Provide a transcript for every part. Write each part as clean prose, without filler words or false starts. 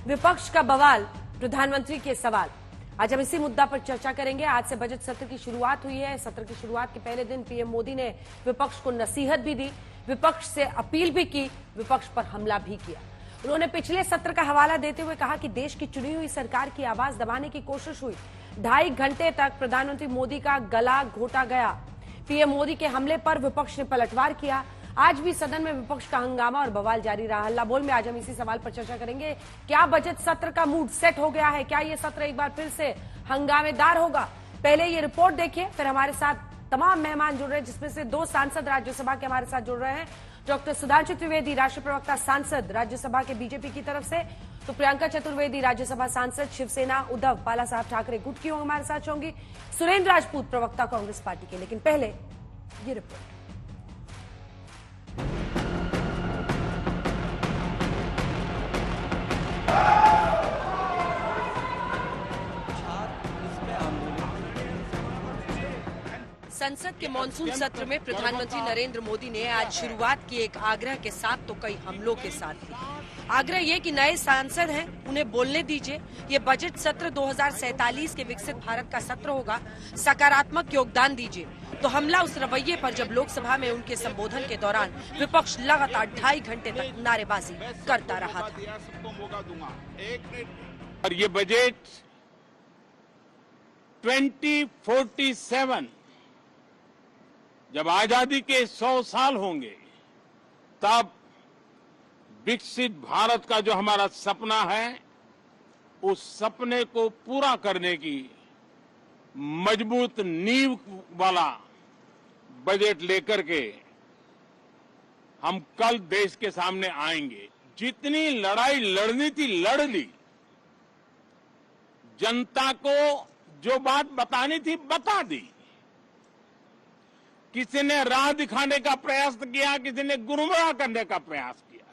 विपक्ष का बवाल, प्रधानमंत्री के सवाल। आज हम इसी मुद्दा पर चर्चा करेंगे। आज से बजट सत्र की शुरुआत हुई है। सत्र की शुरुआत के पहले दिन पीएम मोदी ने विपक्ष को नसीहत भी दी, विपक्ष से अपील भी की, विपक्ष पर हमला भी किया। उन्होंने पिछले सत्र का हवाला देते हुए कहा कि देश की चुनी हुई सरकार की आवाज दबाने की कोशिश हुई। 2.5 घंटे तक प्रधानमंत्री मोदी का गला घोटा गया। पीएम मोदी के हमले पर विपक्ष ने पलटवार किया। आज भी सदन में विपक्ष का हंगामा और बवाल जारी रहा। हल्ला बोल में आज हम इसी सवाल पर चर्चा करेंगे। क्या बजट सत्र का मूड सेट हो गया है? क्या ये सत्र एक बार फिर से हंगामेदार होगा? पहले ये रिपोर्ट देखिए, फिर हमारे साथ तमाम मेहमान जुड़ रहे हैं, जिसमें से 2 सांसद राज्यसभा के हमारे साथ जुड़ रहे हैं। डॉक्टर सुधांशु त्रिवेदी, राष्ट्रीय प्रवक्ता सांसद राज्यसभा के बीजेपी की तरफ से, तो प्रियंका चतुर्वेदी, राज्यसभा सांसद शिवसेना उद्धव बाला साहब ठाकरे गुट की हमारे साथ होंगी। सुरेंद्र राजपूत, प्रवक्ता कांग्रेस पार्टी के। लेकिन पहले ये रिपोर्ट। संसद के मॉनसून सत्र में प्रधानमंत्री नरेंद्र मोदी ने आज शुरुआत की एक आग्रह के साथ तो कई हमलों के साथ की। आग्रह ये कि नए सांसद हैं, उन्हें बोलने दीजिए। ये बजट सत्र 2047 के विकसित भारत का सत्र होगा, सकारात्मक योगदान दीजिए। तो हमला उस रवैये पर जब लोकसभा में उनके संबोधन के दौरान विपक्ष लगातार 2.5 घंटे तक नारेबाजी करता रहा था। और ये बजट 2047 जब आजादी के 100 साल होंगे, तब विकसित भारत का जो हमारा सपना है, उस सपने को पूरा करने की मजबूत नींव वाला बजट लेकर के हम कल देश के सामने आएंगे। जितनी लड़ाई लड़नी थी लड़ ली, जनता को जो बात बतानी थी बता दी। किसी ने राह दिखाने का प्रयास किया, किसी ने गुमराह करने का प्रयास किया,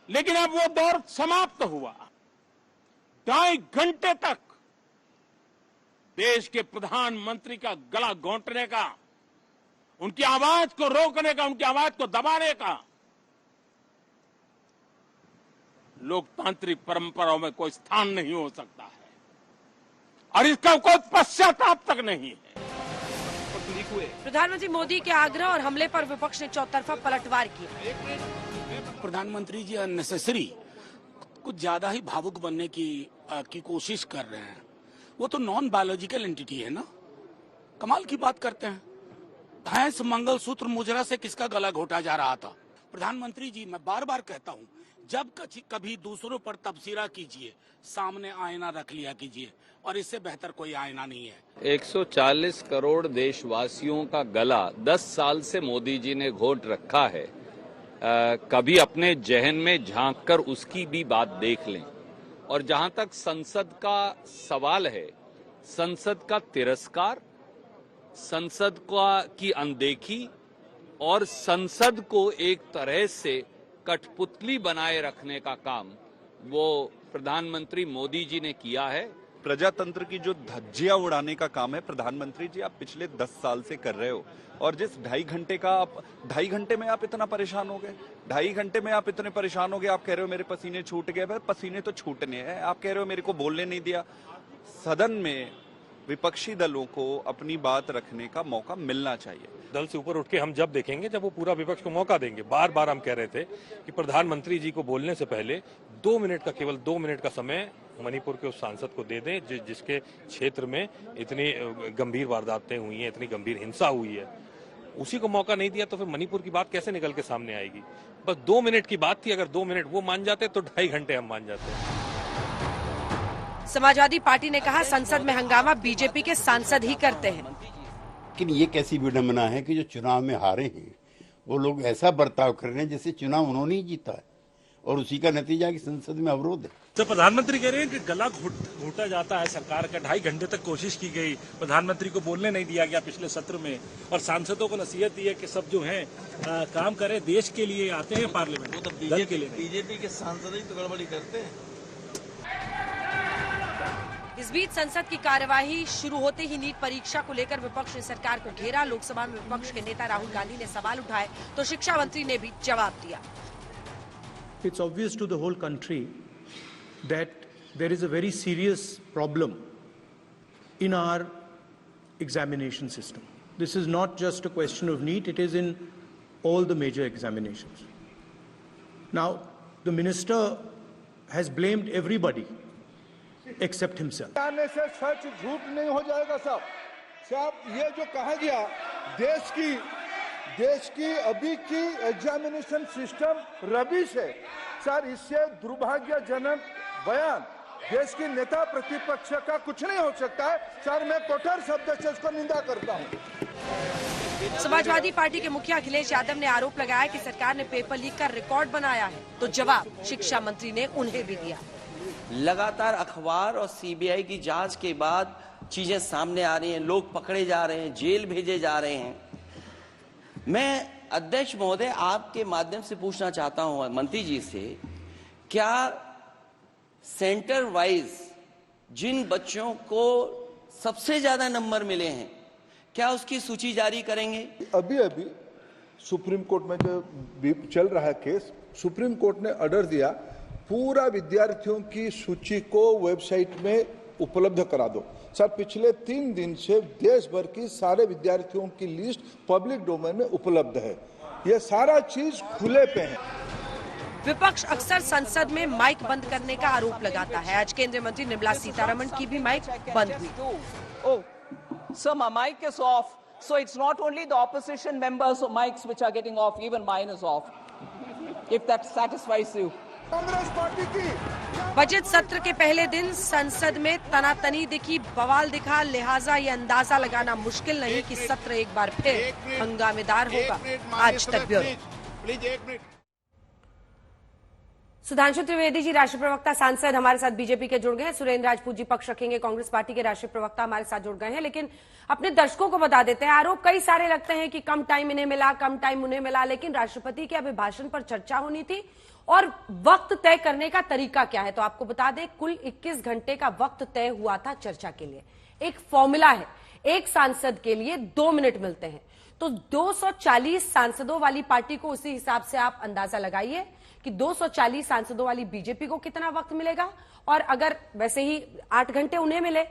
लेकिन अब वो दौर समाप्त हुआ। 2.5 घंटे तक देश के प्रधानमंत्री का गला घोंटने का, उनकी आवाज को रोकने का, उनकी आवाज को दबाने का लोकतांत्रिक परंपराओं में कोई स्थान नहीं हो सकता है, और इसका कोई पश्चाताप तक नहीं है। प्रधानमंत्री मोदी के आग्रह और हमले पर विपक्ष ने चौतरफा पलटवार किया। प्रधानमंत्री जी अननेसेसरी कुछ ज्यादा ही भावुक बनने की कोशिश कर रहे हैं। वो तो नॉन बायोलॉजिकल एंटिटी है ना, कमाल की बात करते हैं। भैंस मंगलसूत्र मुजरा से किसका गला घोटा जा रहा था? प्रधानमंत्री जी, मैं बार बार कहता हूँ, जब कभी दूसरों पर तबसरा कीजिए, सामने आईना रख लिया कीजिए, और इससे बेहतर कोई आईना नहीं है। 140 करोड़ देशवासियों का गला 10 साल से मोदी जी ने घोट रखा है। कभी अपने जहन में झांक कर उसकी भी बात देख लें। और जहां तक संसद का सवाल है, संसद का तिरस्कार, संसद की अनदेखी और संसद को एक तरह से कठपुतली बनाए रखने का काम वो प्रधानमंत्री मोदी जी ने किया है। प्रजातंत्र की जो धज्जियां उड़ाने का काम है, प्रधानमंत्री जी आप पिछले 10 साल से कर रहे हो। और जिस 2.5 घंटे का आप 2.5 घंटे में आप इतना परेशान हो गए, 2.5 घंटे में आप इतने परेशान हो गए। आप कह रहे हो मेरे पसीने छूट गए। भाई पसीने तो छूटने हैं। आप कह रहे हो मेरे को बोलने नहीं दिया। सदन में विपक्षी दलों को अपनी बात रखने का मौका मिलना चाहिए। दल से ऊपर उठ के हम जब देखेंगे, जब वो पूरा विपक्ष को मौका देंगे। बार बार हम कह रहे थे कि प्रधानमंत्री जी को बोलने से पहले 2 मिनट का, केवल 2 मिनट का समय मणिपुर के उस सांसद को दे दें जिसके क्षेत्र में इतनी गंभीर वारदातें हुई हैं, इतनी गंभीर हिंसा हुई है। उसी को मौका नहीं दिया तो फिर मणिपुर की बात कैसे निकल के सामने आएगी? बस 2 मिनट की बात थी। अगर 2 मिनट वो मान जाते तो 2.5 घंटे हम मान जाते। समाजवादी पार्टी ने कहा, संसद में हंगामा बीजेपी के सांसद ही करते हैं। लेकिन ये कैसी विडंबना है कि जो चुनाव में हारे हैं वो लोग ऐसा बर्ताव कर रहे हैं जैसे चुनाव उन्होंने ही जीता है, और उसी का नतीजा कि संसद में अवरोध है। तो प्रधानमंत्री कह रहे हैं कि गला घोटा जाता है सरकार का। 2.5 घंटे तक कोशिश की गई, प्रधानमंत्री को बोलने नहीं दिया गया पिछले सत्र में, और सांसदों को नसीहत दी है कि सब जो है काम करें, देश के लिए आते हैं पार्लियामेंट, वो तो दल के लिए। बीजेपी के सांसद ही तो गड़बड़ी करते हैं। इस बीच संसद की कार्यवाही शुरू होते ही नीट परीक्षा को लेकर विपक्ष ने सरकार को घेरा। लोकसभा में विपक्ष के नेता राहुल गांधी ने सवाल उठाए तो शिक्षा मंत्री ने भी जवाब दिया। it's obvious to the whole country that there is a very serious problem in our examination system. This is not just a question of NEET, it is in all the major examinations. Now, the minister has blamed everybody except himself. आने से सच झूठ नहीं हो जाएगा साहब। ये जो कहा गया देश की अभी की एग्जामिनेशन सिस्टम रबिश है सर, इससे दुर्भाग्यजनक बयान देश की नेता प्रतिपक्ष का कुछ नहीं हो सकता है सर। मैं कठोर शब्द से इसको निंदा करता हूं। समाजवादी पार्टी के मुखिया अखिलेश यादव ने आरोप लगाया कि सरकार ने पेपर लीक का रिकॉर्ड बनाया है, तो जवाब शिक्षा मंत्री ने उन्हें भी दिया। लगातार अखबार और सीबीआई की जांच के बाद चीजें सामने आ रही हैं, लोग पकड़े जा रहे हैं, जेल भेजे जा रहे हैं। मैं अध्यक्ष महोदय आपके माध्यम से पूछना चाहता हूं मंत्री जी से, क्या सेंटर वाइज जिन बच्चों को सबसे ज्यादा नंबर मिले हैं, क्या उसकी सूची जारी करेंगे? अभी सुप्रीम कोर्ट में जो चल रहा है केस, सुप्रीम कोर्ट ने ऑर्डर दिया पूरा विद्यार्थियों की सूची को वेबसाइट में उपलब्ध करा दो। सर, पिछले 3 दिन से देश भर की सारे विद्यार्थियों की लिस्ट पब्लिक डोमेन में उपलब्ध है। ये सारा चीज खुले पे है। विपक्ष अक्सर संसद में माइक बंद करने का आरोप लगाता है। आज केंद्रीय मंत्री निर्मला सीतारमण की भी माइक बंद हुई। So my mic is off. So it's not only the opposition members' mics which are getting off, even mine is off. If that satisfies you. Congress party की बजट सत्र के पहले दिन संसद में तनातनी दिखी, बवाल दिखा, लिहाजा ये अंदाजा लगाना मुश्किल नहीं कि सत्र एक बार फिर हंगामेदार होगा। आज तक ब्यूरो। सुधांशु त्रिवेदी जी, राष्ट्रीय प्रवक्ता सांसद हमारे साथ बीजेपी के जुड़ गए हैं। सुरेंद्र राजपूत जी पक्ष रखेंगे, कांग्रेस पार्टी के राष्ट्रीय प्रवक्ता हमारे साथ जुड़ गए हैं। लेकिन अपने दर्शकों को बता देते हैं, आरोप कई सारे लगते हैं कि कम टाइम इन्हें मिला, कम टाइम उन्हें मिला, लेकिन राष्ट्रपति के अभिभाषण पर चर्चा होनी थी और वक्त तय करने का तरीका क्या है। तो आपको बता दें, कुल 21 घंटे का वक्त तय हुआ था चर्चा के लिए। एक फॉर्मूला है, एक सांसद के लिए 2 मिनट मिलते हैं, तो 240 सांसदों वाली पार्टी को उसी हिसाब से आप अंदाजा लगाइए कि 240 सांसदों वाली बीजेपी को कितना वक्त मिलेगा। और अगर वैसे ही 8 घंटे उन्हें मिले,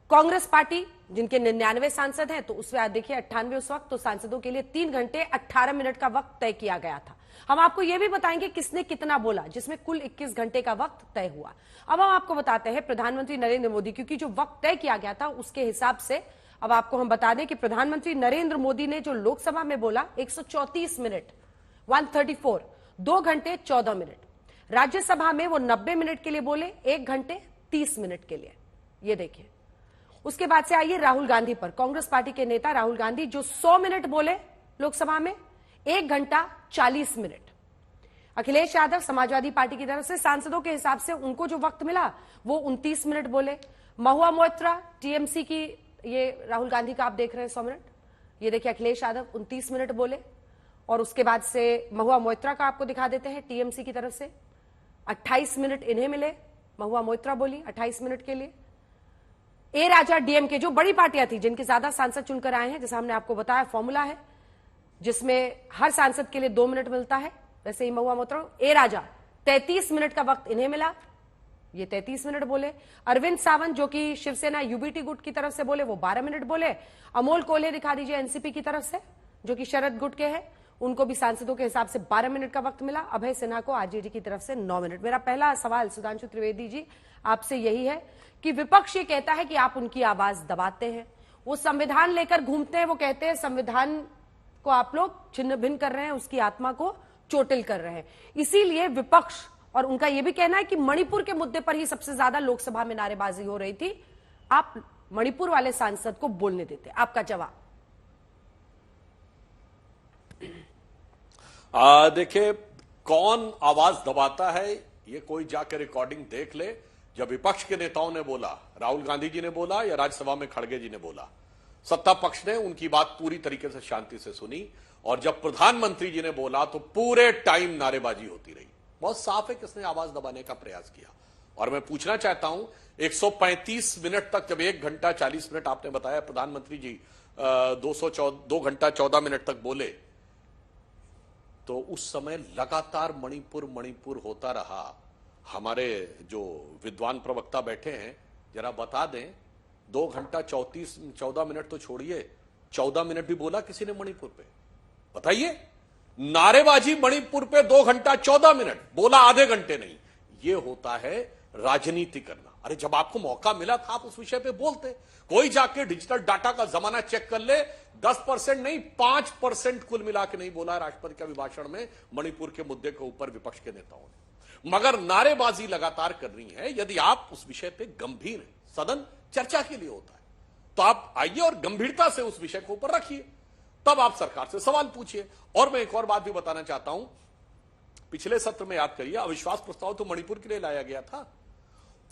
कांग्रेस पार्टी जिनके 99 सांसद हैं, तो उसमें देखिए 98 उस वक्त, तो सांसदों के लिए 3 घंटे 18 मिनट का वक्त तय किया गया था। हम आपको यह भी बताएंगे किसने कितना बोला, जिसमें कुल 21 घंटे का वक्त तय हुआ। अब हम आपको बताते हैं प्रधानमंत्री नरेंद्र मोदी, क्योंकि जो वक्त तय किया गया था उसके हिसाब से अब आपको हम बता दें कि प्रधानमंत्री नरेंद्र मोदी ने जो लोकसभा में बोला 134 मिनट 134, 2 घंटे 14 मिनट। राज्यसभा में वो 90 मिनट के लिए बोले, 1 घंटे 30 मिनट के लिए। ये देखिए, उसके बाद से आइए राहुल गांधी पर। कांग्रेस पार्टी के नेता राहुल गांधी जो 100 मिनट बोले लोकसभा में, 1 घंटा 40 मिनट। अखिलेश यादव समाजवादी पार्टी की तरफ से सांसदों के हिसाब से उनको जो वक्त मिला वो 29 मिनट बोले। महुआ मोइत्रा टीएमसी की, ये राहुल गांधी का आप देख रहे हैं 100 मिनट, ये देखिए अखिलेश यादव 29 मिनट बोले। और उसके बाद से महुआ मोइत्रा का आपको दिखा देते हैं टीएमसी की तरफ से 28 मिनट इन्हें मिले, महुआ मोइत्रा बोली 28 मिनट के लिए। ए राजा डीएमके, जो बड़ी पार्टियां थी जिनके ज्यादा सांसद चुनकर आए हैं, जैसा हमने आपको बताया फॉर्मूला है जिसमें हर सांसद के लिए 2 मिनट मिलता है, वैसे ही महुआ मोइत्रा, ए राजा 33 मिनट का वक्त इन्हें मिला, ये 33 मिनट बोले। अरविंद सावंत जो कि शिवसेना यूबीटी गुट की तरफ से बोले, वो 12 मिनट बोले। अमोल कोल्हे दिखा दीजिए एनसीपी की तरफ से, जो कि शरद गुट के हैं, उनको भी सांसदों के हिसाब से 12 मिनट का वक्त मिला। अभय सिन्हा को आरजेडी की तरफ से 9 मिनट। मेरा पहला सवाल सुधांशु त्रिवेदी जी आपसे यही है कि विपक्ष ये कहता है कि आप उनकी आवाज दबाते हैं, वो संविधान लेकर घूमते हैं, वो कहते हैं संविधान को आप लोग छिन्न भिन्न कर रहे हैं, उसकी आत्मा को चोटिल कर रहे हैं। इसीलिए विपक्ष, और उनका यह भी कहना है कि मणिपुर के मुद्दे पर ही सबसे ज्यादा लोकसभा में नारेबाजी हो रही थी, आप मणिपुर वाले सांसद को बोलने देते। आपका जवाब? देखिए, कौन आवाज दबाता है ये कोई जाकर रिकॉर्डिंग देख ले। जब विपक्ष के नेताओं ने बोला, राहुल गांधी जी ने बोला या राज्यसभा में खड़गे जी ने बोला, सत्ता पक्ष ने उनकी बात पूरी तरीके से शांति से सुनी। और जब प्रधानमंत्री जी ने बोला तो पूरे टाइम नारेबाजी होती रही। बहुत साफ है किसने आवाज दबाने का प्रयास किया। और मैं पूछना चाहता हूं, 135 मिनट तक, जब 1 घंटा 40 मिनट आपने बताया प्रधानमंत्री जी 2 घंटा 14 मिनट तक बोले, तो उस समय लगातार मणिपुर होता रहा। हमारे जो विद्वान प्रवक्ता बैठे हैं जरा बता दें, 2 घंटा 14 मिनट तो छोड़िए, 14 मिनट भी बोला किसी ने मणिपुर पे? बताइए, नारेबाजी मणिपुर पे 2 घंटा 14 मिनट बोला, आधे घंटे नहीं। ये होता है राजनीति करना। अरे जब आपको मौका मिला था आप उस विषय पे बोलते। कोई जाके डिजिटल डाटा का जमाना चेक कर ले, 10% नहीं 5% कुल मिला के नहीं बोला राष्ट्रपति के अभिभाषण में मणिपुर के मुद्दे के ऊपर विपक्ष के नेताओं ने, मगर नारेबाजी लगातार कर रही है। यदि आप उस विषय पे गंभीर हैं, सदन चर्चा के लिए होता है, तो आप आइए और गंभीरता से उस विषय को ऊपर रखिए, तब आप सरकार से सवाल पूछिए। और मैं एक और बात भी बताना चाहता हूं, पिछले सत्र में याद करिए, अविश्वास प्रस्ताव तो मणिपुर के लिए लाया गया था।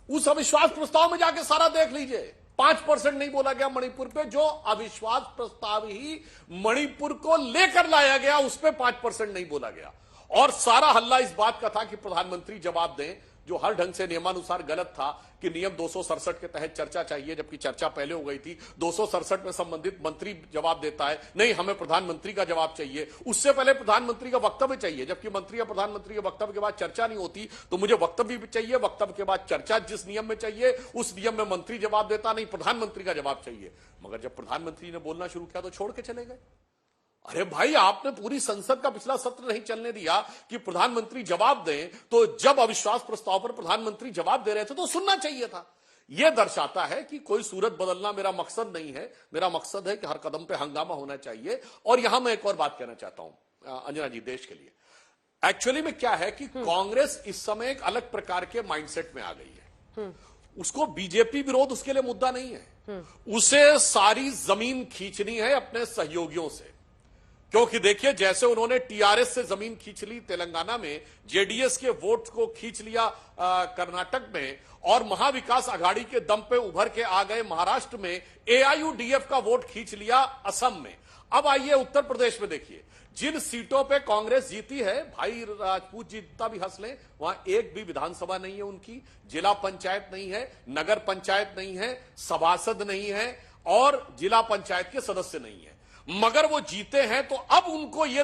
उस अविश्वास प्रस्ताव में जाके सारा देख लीजिए, 5% नहीं बोला गया मणिपुर पे। जो अविश्वास प्रस्ताव ही मणिपुर को लेकर लाया गया उस पे 5% नहीं बोला गया। और सारा हल्ला इस बात का था कि प्रधानमंत्री जवाब दें, जो हर ढंग से नियमानुसार गलत था कि नियम 267 के तहत चर्चा चाहिए, जबकि चर्चा पहले हो गई थी। 267 में संबंधित मंत्री जवाब देता है, नहीं हमें प्रधानमंत्री का जवाब चाहिए। उससे पहले प्रधानमंत्री का वक्तव्य चाहिए, जबकि मंत्री या प्रधानमंत्री के वक्तव्य के बाद चर्चा नहीं होती। तो मुझे वक्तव्य भी चाहिए, वक्तव्य के बाद चर्चा जिस नियम में चाहिए उस नियम में मंत्री जवाब देता, नहीं प्रधानमंत्री का जवाब चाहिए। मगर जब प्रधानमंत्री ने बोलना शुरू किया तो छोड़ के चले गए। अरे भाई, आपने पूरी संसद का पिछला सत्र नहीं चलने दिया कि प्रधानमंत्री जवाब दें, तो जब अविश्वास प्रस्ताव पर प्रधानमंत्री जवाब दे रहे थे तो सुनना चाहिए था। यह दर्शाता है कि कोई सूरत बदलना मेरा मकसद नहीं है। मेरा मकसद है कि हर कदम पे हंगामा होना चाहिए। और यहां मैं एक और बात कहना चाहता हूं अंजना जी, देश के लिए एक्चुअली में क्या है कि कांग्रेस इस समय एक अलग प्रकार के माइंडसेट में आ गई है। उसको बीजेपी विरोध उसके लिए मुद्दा नहीं है, उसे सारी जमीन खींचनी है अपने सहयोगियों से। क्योंकि देखिए, जैसे उन्होंने टीआरएस से जमीन खींच ली तेलंगाना में, जेडीएस के वोट को खींच लिया कर्नाटक में, और महाविकास आघाड़ी के दम पे उभर के आ गए महाराष्ट्र में, एआईयूडीएफ का वोट खींच लिया असम में। अब आइए उत्तर प्रदेश में देखिए, जिन सीटों पे कांग्रेस जीती है, भाई राजपूत जी जितना भी हंस लें, वहां एक भी विधानसभा नहीं है उनकी, जिला पंचायत नहीं है, नगर पंचायत नहीं है, सभासद नहीं है और जिला पंचायत के सदस्य नहीं है। मगर वो जीते हैं, तो अब उनको ये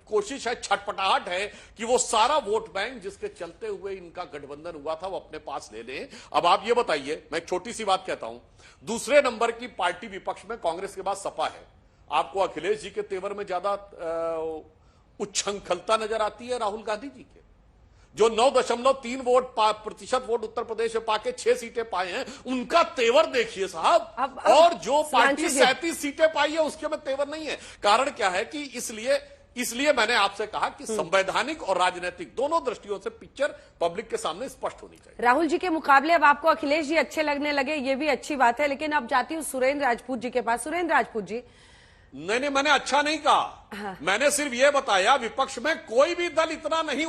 कोशिश है, छटपटाहट है कि वो सारा वोट बैंक जिसके चलते हुए इनका गठबंधन हुआ था वो अपने पास ले लें। अब आप ये बताइए, मैं एक छोटी सी बात कहता हूं, दूसरे नंबर की पार्टी विपक्ष में कांग्रेस के बाद सपा है। आपको अखिलेश जी के तेवर में ज्यादा उच्छृंखलता नजर आती है राहुल गांधी जी के, जो 9.3% वोट उत्तर प्रदेश में पाके 6 सीटें पाए हैं, उनका तेवर देखिए साहब। और जो पार्टी 37 सीटें पाई है उसके में तेवर नहीं है। कारण क्या है कि इसलिए मैंने आपसे कहा कि संवैधानिक और राजनीतिक दोनों दृष्टियों से पिक्चर पब्लिक के सामने स्पष्ट होनी चाहिए। राहुल जी के मुकाबले अब आपको अखिलेश जी अच्छे लगने लगे, ये भी अच्छी बात है। लेकिन अब जाती हूँ सुरेंद्र राजपूत जी के पास। सुरेंद्र राजपूत जी, नहीं, मैंने अच्छा नहीं कहा। मैंने सिर्फ यह बताया विपक्ष में कोई भी दल इतना नहीं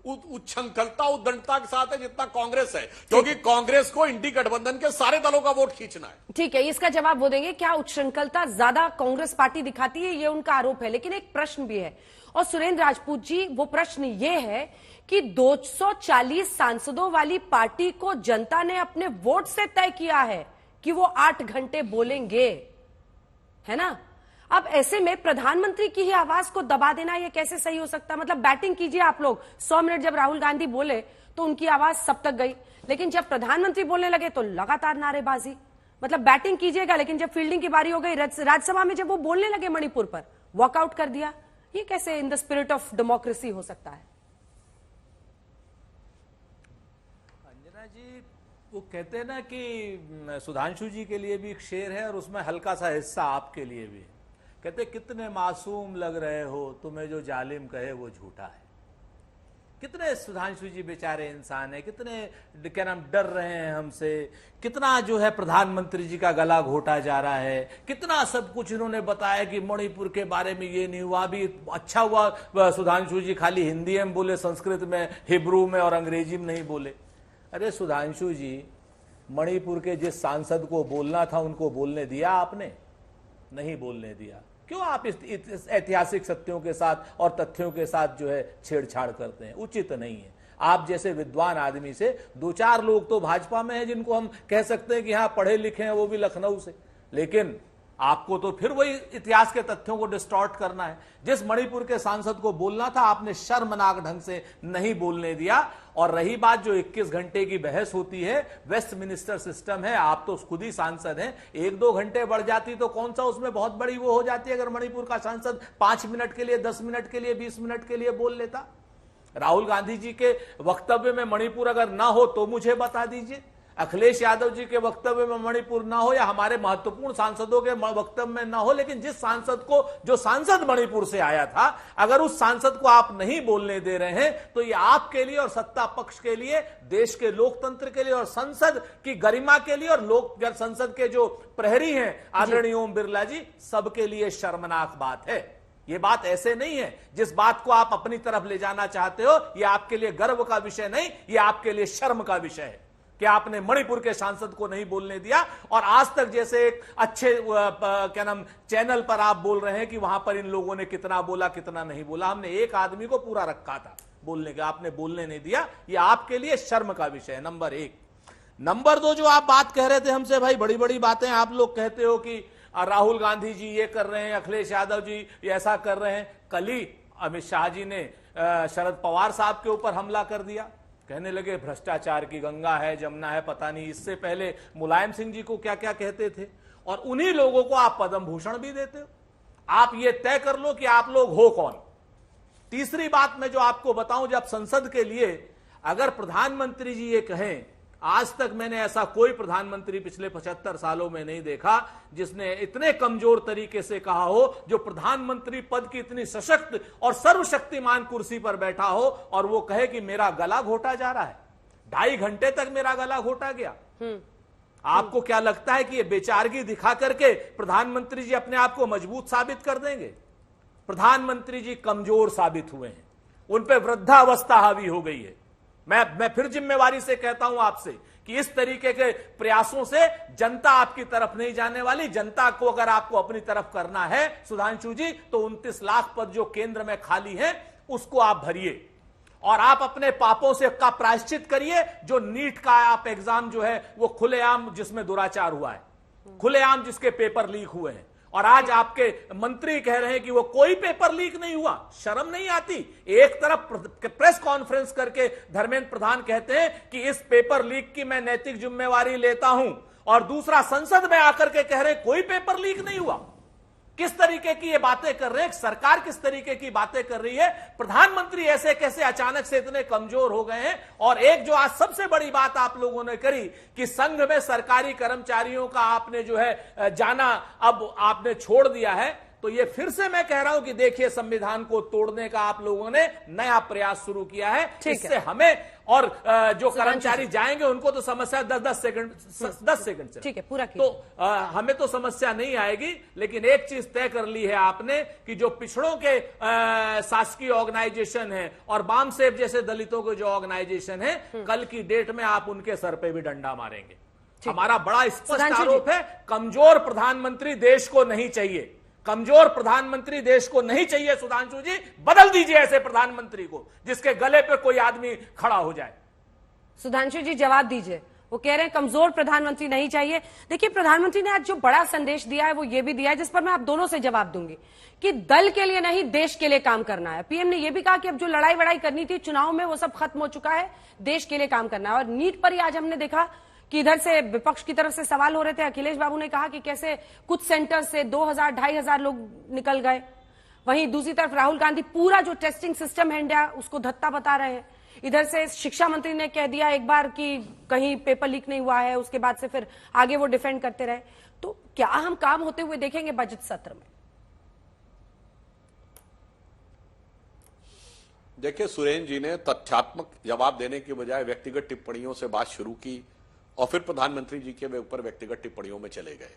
उच्छृंखलता उद्दंडता के साथ है जितना कांग्रेस है, क्योंकि कांग्रेस को इंडी गठबंधन के सारे दलों का वोट खींचना है। ठीक है, इसका जवाब वो देंगे। क्या उच्छृंखलता ज्यादा कांग्रेस पार्टी दिखाती है, ये उनका आरोप है। लेकिन एक प्रश्न भी है, और सुरेंद्र राजपूत जी, वो प्रश्न ये है कि 240 सांसदों वाली पार्टी को जनता ने अपने वोट से तय किया है कि वो 8 घंटे बोलेंगे, है ना। अब ऐसे में प्रधानमंत्री की ही आवाज को दबा देना ये कैसे सही हो सकता है? मतलब बैटिंग कीजिए आप लोग, 100 मिनट जब राहुल गांधी बोले तो उनकी आवाज सब तक गई, लेकिन जब प्रधानमंत्री बोलने लगे तो लगातार नारेबाजी। मतलब बैटिंग कीजिएगा, लेकिन जब फील्डिंग की बारी हो गई, राज्यसभा में जब वो बोलने लगे मणिपुर पर, वॉकआउट कर दिया। ये कैसे in the spirit of democracy हो सकता है? अंजना जी, वो कहते हैं ना कि सुधांशु जी के लिए भी एक शेर है और उसमें हल्का सा हिस्सा आपके लिए भी। कहते कितने मासूम लग रहे हो, तुम्हें जो जालिम कहे वो झूठा है। कितने सुधांशु जी बेचारे इंसान हैं, कितने क्या नाम डर रहे हैं हमसे, कितना जो है प्रधानमंत्री जी का गला घोटा जा रहा है, कितना सब कुछ इन्होंने बताया कि मणिपुर के बारे में ये नहीं हुआ। भी अच्छा हुआ सुधांशु जी खाली हिंदी में बोले, संस्कृत में, हिब्रू में और अंग्रेजी में नहीं बोले। अरे सुधांशु जी, मणिपुर के जिस सांसद को बोलना था उनको बोलने दिया आपने? नहीं बोलने दिया। क्यों आप इस ऐतिहासिक सत्यों के साथ और तथ्यों के साथ जो है छेड़छाड़ करते हैं? उचित नहीं है। आप जैसे विद्वान आदमी से 2-4 लोग तो भाजपा में हैं जिनको हम कह सकते हैं कि हाँ पढ़े लिखे हैं, वो भी लखनऊ से, लेकिन आपको तो फिर वही इतिहास के तथ्यों को डिस्टॉर्ट करना है। जिस मणिपुर के सांसद को बोलना था आपने शर्मनाक ढंग से नहीं बोलने दिया। और रही बात जो 21 घंटे की बहस होती है, वेस्टमिनिस्टर सिस्टम है, आप तो खुद ही सांसद हैं, 1-2 घंटे बढ़ जाती तो कौन सा उसमें बहुत बड़ी वो हो जाती है अगर मणिपुर का सांसद 5 मिनट के लिए, 10 मिनट के लिए, 20 मिनट के लिए बोल लेता। राहुल गांधी जी के वक्तव्य में मणिपुर अगर ना हो तो मुझे बता दीजिए, अखिलेश यादव जी के वक्तव्य में मणिपुर ना हो या हमारे महत्वपूर्ण सांसदों के वक्तव्य में ना हो, लेकिन जिस सांसद को, जो सांसद मणिपुर से आया था, अगर उस सांसद को आप नहीं बोलने दे रहे हैं तो ये आपके लिए और सत्ता पक्ष के लिए, देश के लोकतंत्र के लिए और संसद की गरिमा के लिए और लोक संसद के जो प्रहरी हैं आदरणीय ओम बिरला जी, सबके लिए शर्मनाक बात है। ये बात ऐसे नहीं है, जिस बात को आप अपनी तरफ ले जाना चाहते हो, ये आपके लिए गर्व का विषय नहीं, ये आपके लिए शर्म का विषय है कि आपने मणिपुर के सांसद को नहीं बोलने दिया। और आज तक जैसे एक अच्छे क्या नाम चैनल पर आप बोल रहे हैं कि वहां पर इन लोगों ने कितना बोला कितना नहीं बोला, हमने एक आदमी को पूरा रखा था बोलने का, आपने बोलने नहीं दिया, ये आपके लिए शर्म का विषय है, नंबर 1। नंबर 2, जो आप बात कह रहे थे हमसे, भाई बड़ी बड़ी बातें आप लोग कहते हो कि राहुल गांधी जी ये कर रहे हैं, अखिलेश यादव जी ऐसा कर रहे हैं। कल ही अमित शाह जी ने शरद पवार साहब के ऊपर हमला कर दिया, कहने लगे भ्रष्टाचार की गंगा है, जमुना है, पता नहीं। इससे पहले मुलायम सिंह जी को क्या क्या कहते थे, और उन्हीं लोगों को आप पद्म भूषण भी देते हो। आप ये तय कर लो कि आप लोग हो कौन। तीसरी बात मैं जो आपको बताऊं, जब संसद के लिए अगर प्रधानमंत्री जी ये कहें, आज तक मैंने ऐसा कोई प्रधानमंत्री पिछले 75 सालों में नहीं देखा जिसने इतने कमजोर तरीके से कहा हो, जो प्रधानमंत्री पद की इतनी सशक्त और सर्वशक्तिमान कुर्सी पर बैठा हो और वो कहे कि मेरा गला घोटा जा रहा है, 2.5 घंटे तक मेरा गला घोटा गया। आपको क्या लगता है कि ये बेचारगी दिखा करके प्रधानमंत्री जी अपने आप को मजबूत साबित कर देंगे? प्रधानमंत्री जी कमजोर साबित हुए हैं, उन पर वृद्धावस्था हावी हो गई है। मैं फिर जिम्मेवारी से कहता हूं आपसे कि इस तरीके के प्रयासों से जनता आपकी तरफ नहीं जाने वाली। जनता को अगर आपको अपनी तरफ करना है सुधांशु जी, तो 29 लाख पद जो केंद्र में खाली है उसको आप भरिए और आप अपने पापों से का प्रायश्चित करिए। जो नीट का आप एग्जाम जो है वो खुलेआम, जिसमें दुराचार हुआ है, खुलेआम जिसके पेपर लीक हुए हैं, और आज आपके मंत्री कह रहे हैं कि वो कोई पेपर लीक नहीं हुआ। शर्म नहीं आती? एक तरफ प्रेस कॉन्फ्रेंस करके धर्मेंद्र प्रधान कहते हैं कि इस पेपर लीक की मैं नैतिक जिम्मेवारी लेता हूं, और दूसरा संसद में आकर के कह रहे हैं कोई पेपर लीक नहीं हुआ। किस तरीके की ये बातें कर रहे हैं? सरकार किस तरीके की बातें कर रही है? प्रधानमंत्री ऐसे कैसे अचानक से इतने कमजोर हो गए हैं? और एक जो आज सबसे बड़ी बात आप लोगों ने करी कि संघ में सरकारी कर्मचारियों का आपने जो है जाना अब आपने छोड़ दिया है, तो ये फिर से मैं कह रहा हूं कि देखिए संविधान को तोड़ने का आप लोगों ने नया प्रयास शुरू किया है। इससे हमें और जो कर्मचारी जाएंगे उनको तो समस्या 10 सेकंड से, ठीक है, पूरा तो हमें तो समस्या नहीं आएगी। लेकिन एक चीज तय कर ली है आपने कि जो पिछड़ों के शासकीय ऑर्गेनाइजेशन है और बाम सेव जैसे दलितों के जो ऑर्गेनाइजेशन है, कल की डेट में आप उनके सर पे भी डंडा मारेंगे। हमारा बड़ा स्पष्ट आरोप है, कमजोर प्रधानमंत्री देश को नहीं चाहिए। कमजोर प्रधानमंत्री देश को नहीं चाहिए। सुधांशु जी, बदल दीजिए ऐसे प्रधानमंत्री को जिसके गले पे कोई आदमी खड़ा हो जाए। सुधांशु जी जवाब दीजिए। वो कह रहे हैं कमजोर प्रधानमंत्री नहीं चाहिए। देखिए, प्रधानमंत्री ने आज जो बड़ा संदेश दिया है वो ये भी दिया है, जिस पर मैं आप दोनों से जवाब दूंगी, कि दल के लिए नहीं देश के लिए काम करना है। पीएम ने यह भी कहा कि अब जो लड़ाई वड़ाई करनी थी चुनाव में वो सब खत्म हो चुका है, देश के लिए काम करना है। और नीट पर ही आज हमने देखा कि इधर से विपक्ष की तरफ से सवाल हो रहे थे। अखिलेश बाबू ने कहा कि कैसे कुछ सेंटर से 2000-2500 लोग निकल गए। वहीं दूसरी तरफ राहुल गांधी पूरा जो टेस्टिंग सिस्टम है इंडिया उसको धत्ता बता रहे हैं। इधर से शिक्षा मंत्री ने कह दिया एक बार कि कहीं पेपर लीक नहीं हुआ है, उसके बाद से फिर आगे वो डिफेंड करते रहे। तो क्या हम काम होते हुए देखेंगे बजट सत्र में? देखिए, सुरेन जी ने तथ्यात्मक जवाब देने की बजाय व्यक्तिगत टिप्पणियों से बात शुरू की और फिर प्रधानमंत्री जी के ऊपर व्यक्तिगत टिप्पणियों में चले गए।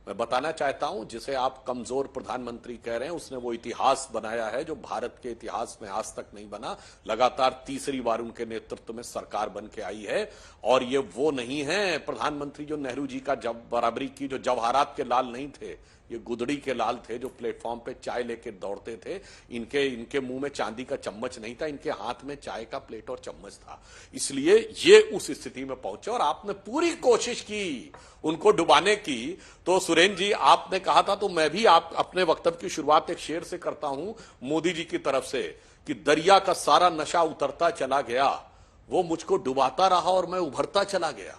मैं बताना चाहता हूं, जिसे आप कमजोर प्रधानमंत्री कह रहे हैं, उसने वो इतिहास बनाया है जो भारत के इतिहास में आज तक नहीं बना। लगातार तीसरी बार उनके नेतृत्व में सरकार बन के आई है, और ये वो नहीं है प्रधानमंत्री जो नेहरू जी का बराबरी की, जो जवाहरात के लाल नहीं थे, ये गुदड़ी के लाल थे जो प्लेटफॉर्म पे चाय लेके दौड़ते थे। इनके मुंह में चांदी का चम्मच नहीं था, इनके हाथ में चाय का प्लेट और चम्मच था। इसलिए ये उस स्थिति में पहुंचे और आपने पूरी कोशिश की उनको डुबाने की। तो सुरेंद्र जी, आपने कहा था, तो मैं भी आप अपने वक्तव्य की शुरुआत एक शेर से करता हूं मोदी जी की तरफ से, कि दरिया का सारा नशा उतरता चला गया, वो मुझको डुबाता रहा और मैं उभरता चला गया,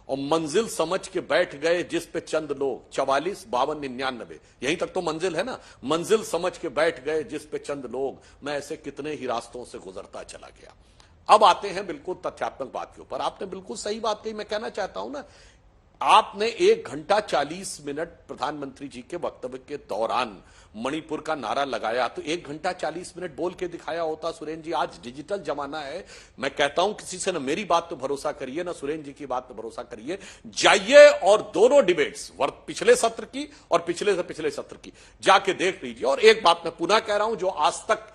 और मंजिल समझ के बैठ गए जिस पे चंद लोग, 44, 52, 99, यहीं तक तो मंजिल है ना। मंजिल समझ के बैठ गए जिस पे चंद लोग, मैं ऐसे कितने ही रास्तों से गुजरता चला गया। अब आते हैं बिल्कुल तथ्यात्मक बात के ऊपर। आपने बिल्कुल सही बात कही। मैं कहना चाहता हूं ना, आपने 1 घंटा 40 मिनट प्रधानमंत्री जी के वक्तव्य के दौरान मणिपुर का नारा लगाया, तो 1 घंटा 40 मिनट बोल के दिखाया होता। सुरेंद्र जी, आज डिजिटल जमाना है। मैं कहता हूं किसी से ना मेरी बात पे भरोसा करिए, ना सुरेंद्र जी की बात पे भरोसा करिए। जाइए और दोनों डिबेट्स, पिछले सत्र की और पिछले से पिछले सत्र की, जाके देख लीजिए। और एक बात मैं पुनः कह रहा हूं, जो आज तक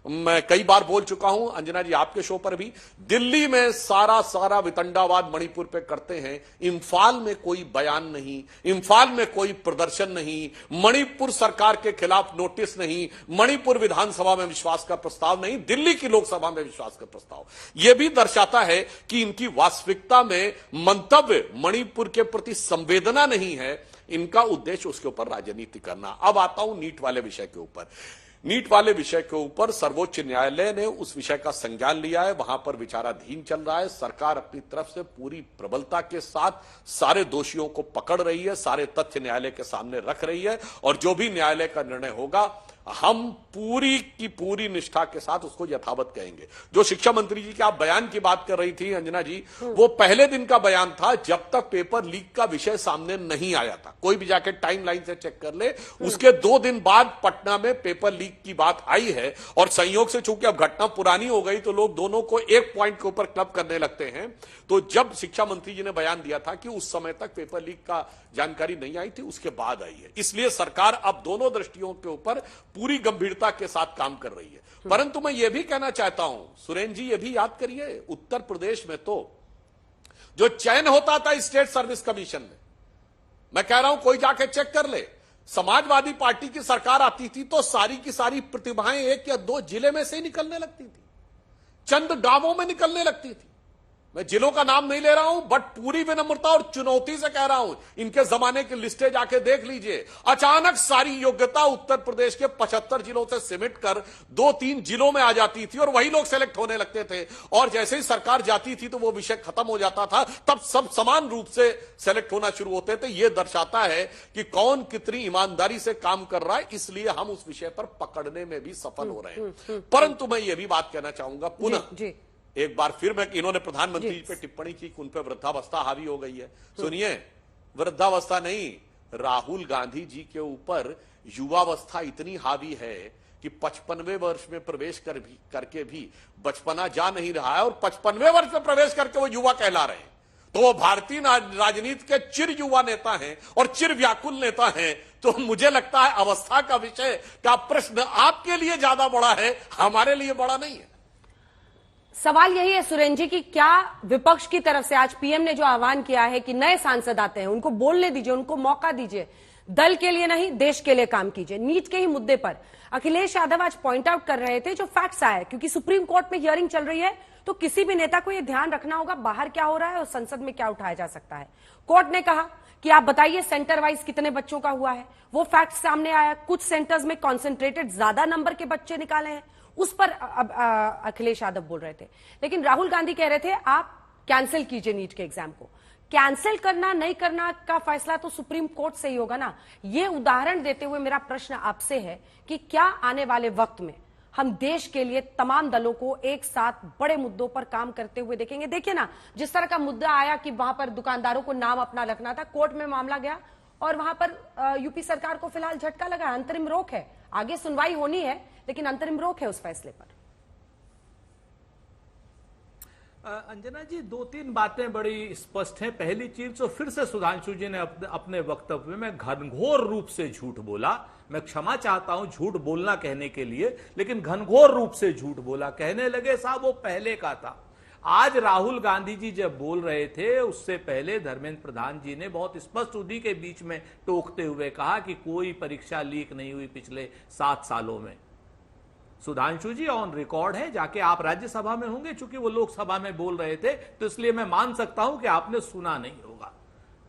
मैं कई बार बोल चुका हूं, अंजना जी आपके शो पर भी, दिल्ली में सारा वितंडावाद मणिपुर पे करते हैं, इंफाल में कोई बयान नहीं, इंफाल में कोई प्रदर्शन नहीं, मणिपुर सरकार के खिलाफ नोटिस नहीं, मणिपुर विधानसभा में विश्वास का प्रस्ताव नहीं, दिल्ली की लोकसभा में विश्वास का प्रस्ताव। यह भी दर्शाता है कि इनकी वास्तविकता में मंतव्य मणिपुर के प्रति संवेदना नहीं है, इनका उद्देश्य उसके ऊपर राजनीति करना। अब आता हूं नीट वाले विषय के ऊपर। नीट वाले विषय के ऊपर सर्वोच्च न्यायालय ने उस विषय का संज्ञान लिया है, वहां पर विचाराधीन चल रहा है। सरकार अपनी तरफ से पूरी प्रबलता के साथ सारे दोषियों को पकड़ रही है, सारे तथ्य न्यायालय के सामने रख रही है, और जो भी न्यायालय का निर्णय होगा हम पूरी की पूरी निष्ठा के साथ उसको यथावत कहेंगे। जो शिक्षा मंत्री जी के आप बयान की बात कर रही थी अंजना जी, वो पहले दिन का बयान था जब तक पेपर लीक का विषय सामने नहीं आया था। कोई भी जाके टाइमलाइन से चेक कर ले, उसके 2 दिन बाद पटना में पेपर लीक की बात आई है। और संयोग से चूंकि अब घटना पुरानी हो गई तो लोग दोनों को एक पॉइंट के ऊपर क्लब करने लगते हैं। तो जब शिक्षा मंत्री जी ने बयान दिया था कि उस समय तक पेपर लीक का जानकारी नहीं आई थी, उसके बाद आई है। इसलिए सरकार अब दोनों दृष्टियों के ऊपर पूरी गंभीरता के साथ काम कर रही है। परंतु मैं यह भी कहना चाहता हूं, सुरेंद्र जी, यह भी याद करिए, उत्तर प्रदेश में तो जो चयन होता था स्टेट सर्विस कमीशन में, मैं कह रहा हूं कोई जाके चेक कर ले, समाजवादी पार्टी की सरकार आती थी तो सारी की सारी प्रतिभाएं 1 या 2 जिले में से ही निकलने लगती थी, चंद गांवों में निकलने लगती थी। मैं जिलों का नाम नहीं ले रहा हूं, बट पूरी विनम्रता और चुनौती से कह रहा हूं, इनके जमाने की लिस्टें जाके देख लीजिए। अचानक सारी योग्यता उत्तर प्रदेश के 75 जिलों से सिमट कर 2-3 जिलों में आ जाती थी और वही लोग सेलेक्ट होने लगते थे। और जैसे ही सरकार जाती थी तो वो विषय खत्म हो जाता था, तब सब समान रूप से सेलेक्ट होना शुरू होते थे। यह दर्शाता है कि कौन कितनी ईमानदारी से काम कर रहा है, इसलिए हम उस विषय पर पकड़ने में भी सफल हो रहे हैं। परंतु मैं यह भी बात कहना चाहूंगा पुनः एक बार फिर, मैं इन्होंने प्रधानमंत्री जी पे टिप्पणी की कि उन पे वृद्धावस्था हावी हो गई है। सुनिए, वृद्धावस्था नहीं, राहुल गांधी जी के ऊपर युवावस्था इतनी हावी है कि 55वें वर्ष में प्रवेश करके भी बचपना जा नहीं रहा है, और 55वें वर्ष में प्रवेश करके वो युवा कहला रहे हैं। तो वो भारतीय राजनीति के चिर युवा नेता हैं और चिर व्याकुल नेता हैं। तो मुझे लगता है अवस्था का विषय का प्रश्न आपके लिए ज्यादा बड़ा है, हमारे लिए बड़ा नहीं है। सवाल यही है सुरेंद्र जी कि क्या विपक्ष की तरफ से आज पीएम ने जो आह्वान किया है कि नए सांसद आते हैं, उनको बोलने दीजिए, उनको मौका दीजिए, दल के लिए नहीं देश के लिए काम कीजिए। नीट के ही मुद्दे पर अखिलेश यादव आज पॉइंट आउट कर रहे थे जो फैक्ट्स आए, क्योंकि सुप्रीम कोर्ट में हियरिंग चल रही है तो किसी भी नेता को यह ध्यान रखना होगा बाहर क्या हो रहा है और संसद में क्या उठाया जा सकता है। कोर्ट ने कहा कि आप बताइए सेंटर वाइज कितने बच्चों का हुआ है, वो फैक्ट सामने आया। कुछ सेंटर्स में कॉन्सेंट्रेटेड ज्यादा नंबर के बच्चे निकाले हैं, उस पर अखिलेश यादव बोल रहे थे। लेकिन राहुल गांधी कह रहे थे आप कैंसिल कीजिए नीट के एग्जाम को। कैंसिल करना नहीं करना का फैसला तो सुप्रीम कोर्ट से ही होगा ना। ये उदाहरण देते हुए मेरा प्रश्न आपसे है कि क्या आने वाले वक्त में हम देश के लिए तमाम दलों को एक साथ बड़े मुद्दों पर काम करते हुए देखेंगे? देखिए ना, जिस तरह का मुद्दा आया कि वहां पर दुकानदारों को नाम अपना रखना था, कोर्ट में मामला गया और वहां पर यूपी सरकार को फिलहाल झटका लगा, अंतरिम रोक है, आगे सुनवाई होनी है लेकिन अंतरिम रोक है उस फैसले पर। अंजना जी, 2-3 बातें बड़ी स्पष्ट हैं। पहली चीज तो फिर से सुधांशु जी ने अपने वक्तव्य में घनघोर रूप से झूठ बोला। मैं क्षमा चाहता हूं झूठ बोलना कहने के लिए, लेकिन घनघोर रूप से झूठ बोला। कहने लगे साहब वो पहले का था। आज राहुल गांधी जी जब बोल रहे थे उससे पहले धर्मेंद्र प्रधान जी ने बहुत स्पष्ट उन्हीं के बीच में टोकते हुए कहा कि कोई परीक्षा लीक नहीं हुई पिछले 7 सालों में। सुधांशु जी ऑन रिकॉर्ड है, जाके आप राज्यसभा में होंगे, चूंकि वो लोकसभा में बोल रहे थे तो इसलिए मैं मान सकता हूं कि आपने सुना नहीं होगा।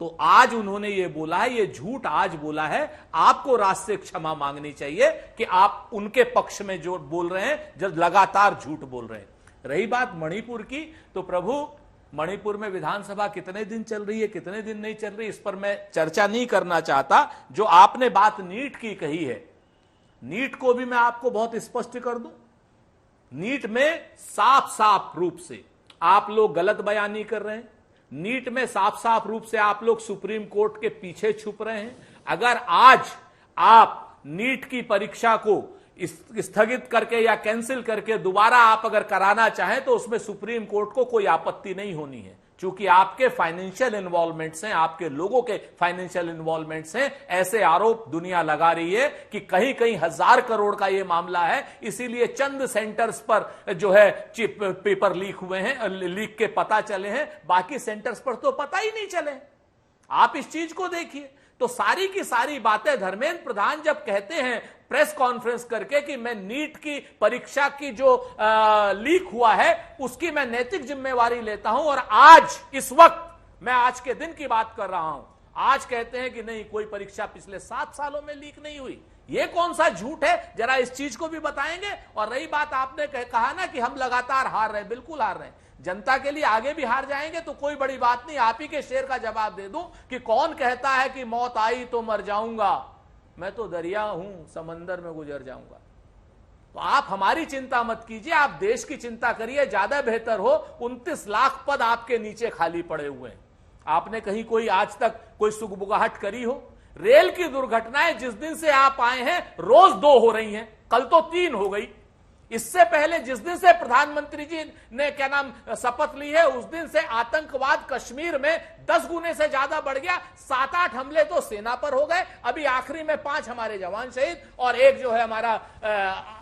तो आज उन्होंने ये बोला है, ये झूठ आज बोला है, आपको राष्ट्र से क्षमा मांगनी चाहिए कि आप उनके पक्ष में जो बोल रहे हैं जब लगातार झूठ बोल रहे हैं। रही बात मणिपुर की, तो प्रभु मणिपुर में विधानसभा कितने दिन चल रही है, कितने दिन नहीं चल रही, इस पर मैं चर्चा नहीं करना चाहता। जो आपने बात नीट की कही है, नीट को भी मैं आपको बहुत स्पष्ट कर दूं। नीट में साफ साफ रूप से आप लोग गलत बयानी कर रहे हैं। नीट में साफ साफ रूप से आप लोग सुप्रीम कोर्ट के पीछे छुप रहे हैं। अगर आज आप नीट की परीक्षा को स्थगित करके या कैंसिल करके दोबारा आप अगर कराना चाहें तो उसमें सुप्रीम कोर्ट को कोई आपत्ति नहीं होनी है, क्योंकि आपके फाइनेंशियल इन्वॉल्वमेंट्स हैं, आपके लोगों के फाइनेंशियल इन्वॉल्वमेंट्स हैं। ऐसे आरोप दुनिया लगा रही है कि कहीं कहीं 1000 करोड़ का यह मामला है, इसीलिए चंद सेंटर्स पर जो है पेपर लीक हुए हैं, लीक के पता चले हैं, बाकी सेंटर्स पर तो पता ही नहीं चले। आप इस चीज को देखिए। तो सारी की सारी बातें धर्मेंद्र प्रधान जब कहते हैं प्रेस कॉन्फ्रेंस करके कि मैं नीट की परीक्षा की जो लीक हुआ है उसकी मैं नैतिक जिम्मेवारी लेता हूं, और आज इस वक्त मैं आज के दिन की बात कर रहा हूं, आज कहते हैं कि नहीं कोई परीक्षा पिछले 7 सालों में लीक नहीं हुई। ये कौन सा झूठ है, जरा इस चीज को भी बताएंगे। और रही बात आपने कहा ना कि हम लगातार हार रहे हैं, बिल्कुल हार रहे हैं, जनता के लिए आगे भी हार जाएंगे तो कोई बड़ी बात नहीं। आप ही के शेर का जवाब दे दूं कि कौन कहता है कि मौत आई तो मर जाऊंगा, मैं तो दरिया हूं समंदर में गुजर जाऊंगा। तो आप हमारी चिंता मत कीजिए, आप देश की चिंता करिए, ज्यादा बेहतर हो। 29 लाख पद आपके नीचे खाली पड़े हुए हैं। आपने कहीं कोई आज तक कोई सुगबुगाहट करी हो? रेल की दुर्घटनाएं जिस दिन से आप आए हैं रोज 2 हो रही हैं, कल तो 3 हो गई। इससे पहले जिस दिन से प्रधानमंत्री जी ने शपथ ली है उस दिन से आतंकवाद कश्मीर में 10 गुने से ज्यादा बढ़ गया। 7-8 हमले तो सेना पर हो गए, अभी आखिरी में 5 हमारे जवान शहीद और 1 जो है हमारा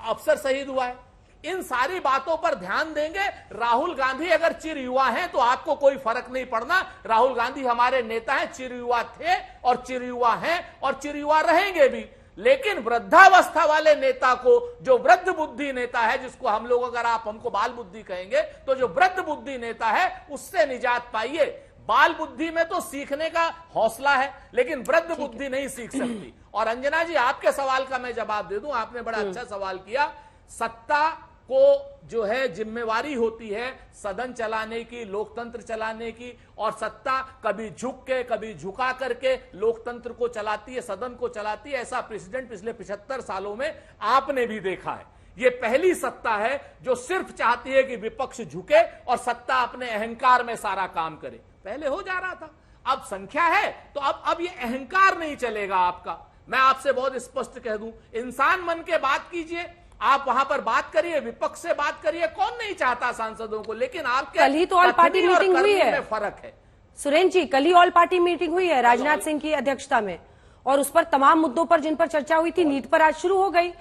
अफसर शहीद हुआ है। इन सारी बातों पर ध्यान देंगे। राहुल गांधी अगर चिर युवा हैं तो आपको कोई फर्क नहीं पड़ना। राहुल गांधी हमारे नेता हैं, चिर युवा थे और चिर युवा हैं और चिर युवा रहेंगे भी। लेकिन वृद्धावस्था वाले नेता को, जो वृद्ध बुद्धि नेता है, जिसको हम लोग अगर आप हमको बाल बुद्धि कहेंगे, तो जो वृद्ध बुद्धि नेता है उससे निजात पाइए। बाल बुद्धि में तो सीखने का हौसला है, लेकिन वृद्ध बुद्धि नहीं सीख सकती। और अंजना जी, आपके सवाल का मैं जवाब दे दूं, आपने बड़ा अच्छा सवाल किया। सत्ता को जो है जिम्मेवारी होती है सदन चलाने की, लोकतंत्र चलाने की, और सत्ता कभी झुक के कभी झुका करके लोकतंत्र को चलाती है, सदन को चलाती है। ऐसा प्रेसिडेंट पिछले 75 सालों में आपने भी देखा है। ये पहली सत्ता है जो सिर्फ चाहती है कि विपक्ष झुके और सत्ता अपने अहंकार में सारा काम करे। पहले हो जा रहा था, अब संख्या है तो अब ये अहंकार नहीं चलेगा आपका। मैं आपसे बहुत स्पष्ट कह दूं, इंसान मन के बात कीजिए, आप वहां पर बात करिए, विपक्ष से बात करिए, कौन नहीं चाहता सांसदों को, लेकिन आपके कल ही तो ऑल पार्टी मीटिंग हुई है, फर्क है। सुरेंद्र जी, कल ही ऑल पार्टी मीटिंग हुई है राजनाथ सिंह की अध्यक्षता में, और उस पर तमाम मुद्दों पर जिन पर चर्चा हुई थी, नीट पर आज शुरू हो गई।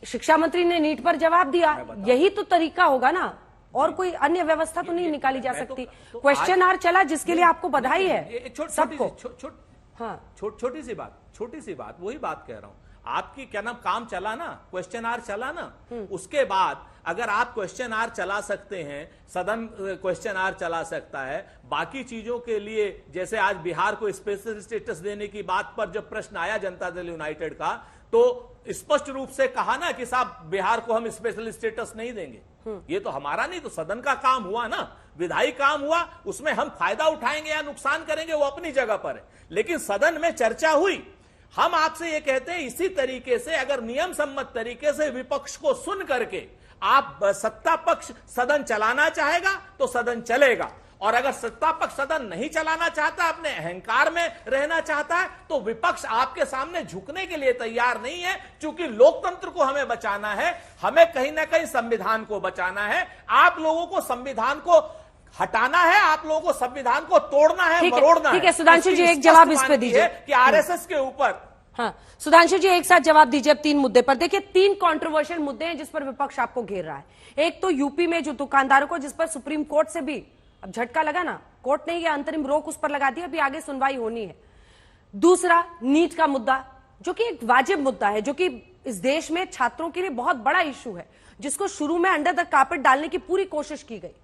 शिक्षा मंत्री ने नीट पर जवाब दिया। यही तो तरीका होगा ना, और कोई अन्य व्यवस्था तो नहीं निकाली जा सकती। क्वेश्चन आवर चला, जिसके लिए आपको बधाई है सबको। छोटी सी बात, वही बात कह रहा हूं, आपकी काम चला ना, क्वेश्चन आवर चला ना, उसके बाद अगर आप क्वेश्चन आवर चला सकते हैं, सदन क्वेश्चन आवर चला सकता है, बाकी चीजों के लिए जैसे आज बिहार को स्पेशल स्टेटस देने की बात पर जब प्रश्न आया जनता दल यूनाइटेड का, तो स्पष्ट रूप से कहा ना कि साहब बिहार को हम स्पेशल स्टेटस नहीं देंगे। ये तो हमारा नहीं, तो सदन का काम हुआ ना, विधायी काम हुआ, उसमें हम फायदा उठाएंगे या नुकसान करेंगे वो अपनी जगह पर है, लेकिन सदन में चर्चा हुई। हम आपसे ये कहते हैं इसी तरीके से अगर नियम सम्मत तरीके से विपक्ष को सुन करके आप सत्ता पक्ष सदन चलाना चाहेगा तो सदन चलेगा, और अगर सत्ता पक्ष सदन नहीं चलाना चाहता, अपने अहंकार में रहना चाहता है, तो विपक्ष आपके सामने झुकने के लिए तैयार नहीं है। क्योंकि लोकतंत्र को हमें बचाना है, हमें कहीं ना कहीं संविधान को बचाना है। आप लोगों को संविधान को हटाना है, आप लोगों को संविधान को तोड़ना है, मरोड़ना है। ठीक है सुधांशु जी, एक जवाब इस पे दीजिए कि आरएसएस के ऊपर हाँ, सुधांशु जी एक साथ जवाब दीजिए अब 3 मुद्दे पर। देखिए 3 कंट्रोवर्शियल मुद्दे हैं जिस पर विपक्ष आपको घेर रहा है। एक तो यूपी में जो दुकानदारों को, जिस पर सुप्रीम कोर्ट से भी अब झटका लगा ना, कोर्ट ने ये अंतरिम रोक उस पर लगा दी, अभी आगे सुनवाई होनी है। दूसरा नीट का मुद्दा, जो कि एक वाजिब मुद्दा है, जो कि इस देश में छात्रों के लिए बहुत बड़ा इशू है, जिसको शुरू में अंडर द कारपेट डालने की पूरी कोशिश की गई।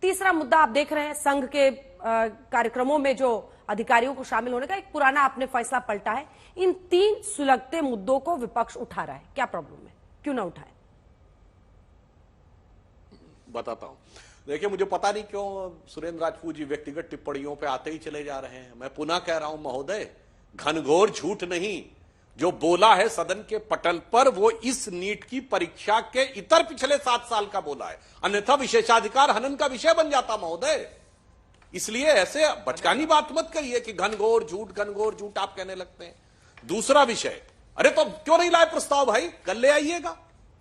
तीसरा मुद्दा आप देख रहे हैं संघ के कार्यक्रमों में जो अधिकारियों को शामिल होने का एक पुराना आपने फैसला पलटा है। इन 3 सुलगते मुद्दों को विपक्ष उठा रहा है, क्या प्रॉब्लम है, क्यों ना उठाए? बताता हूं। देखिए, मुझे पता नहीं क्यों सुरेंद्र राजपूत जी व्यक्तिगत टिप्पणियों पे आते ही चले जा रहे हैं। मैं पुनः कह रहा हूं महोदय, घनघोर झूठ नहीं, जो बोला है सदन के पटल पर वो इस नीट की परीक्षा के इतर पिछले 7 साल का बोला है, अन्यथा विशेषाधिकार हनन का विषय बन जाता महोदय। इसलिए ऐसे बचकानी बात मत करिए कि घनघोर झूठ आप कहने लगते हैं। दूसरा विषय, अरे तो क्यों नहीं लाए प्रस्ताव भाई, कल ले आइएगा,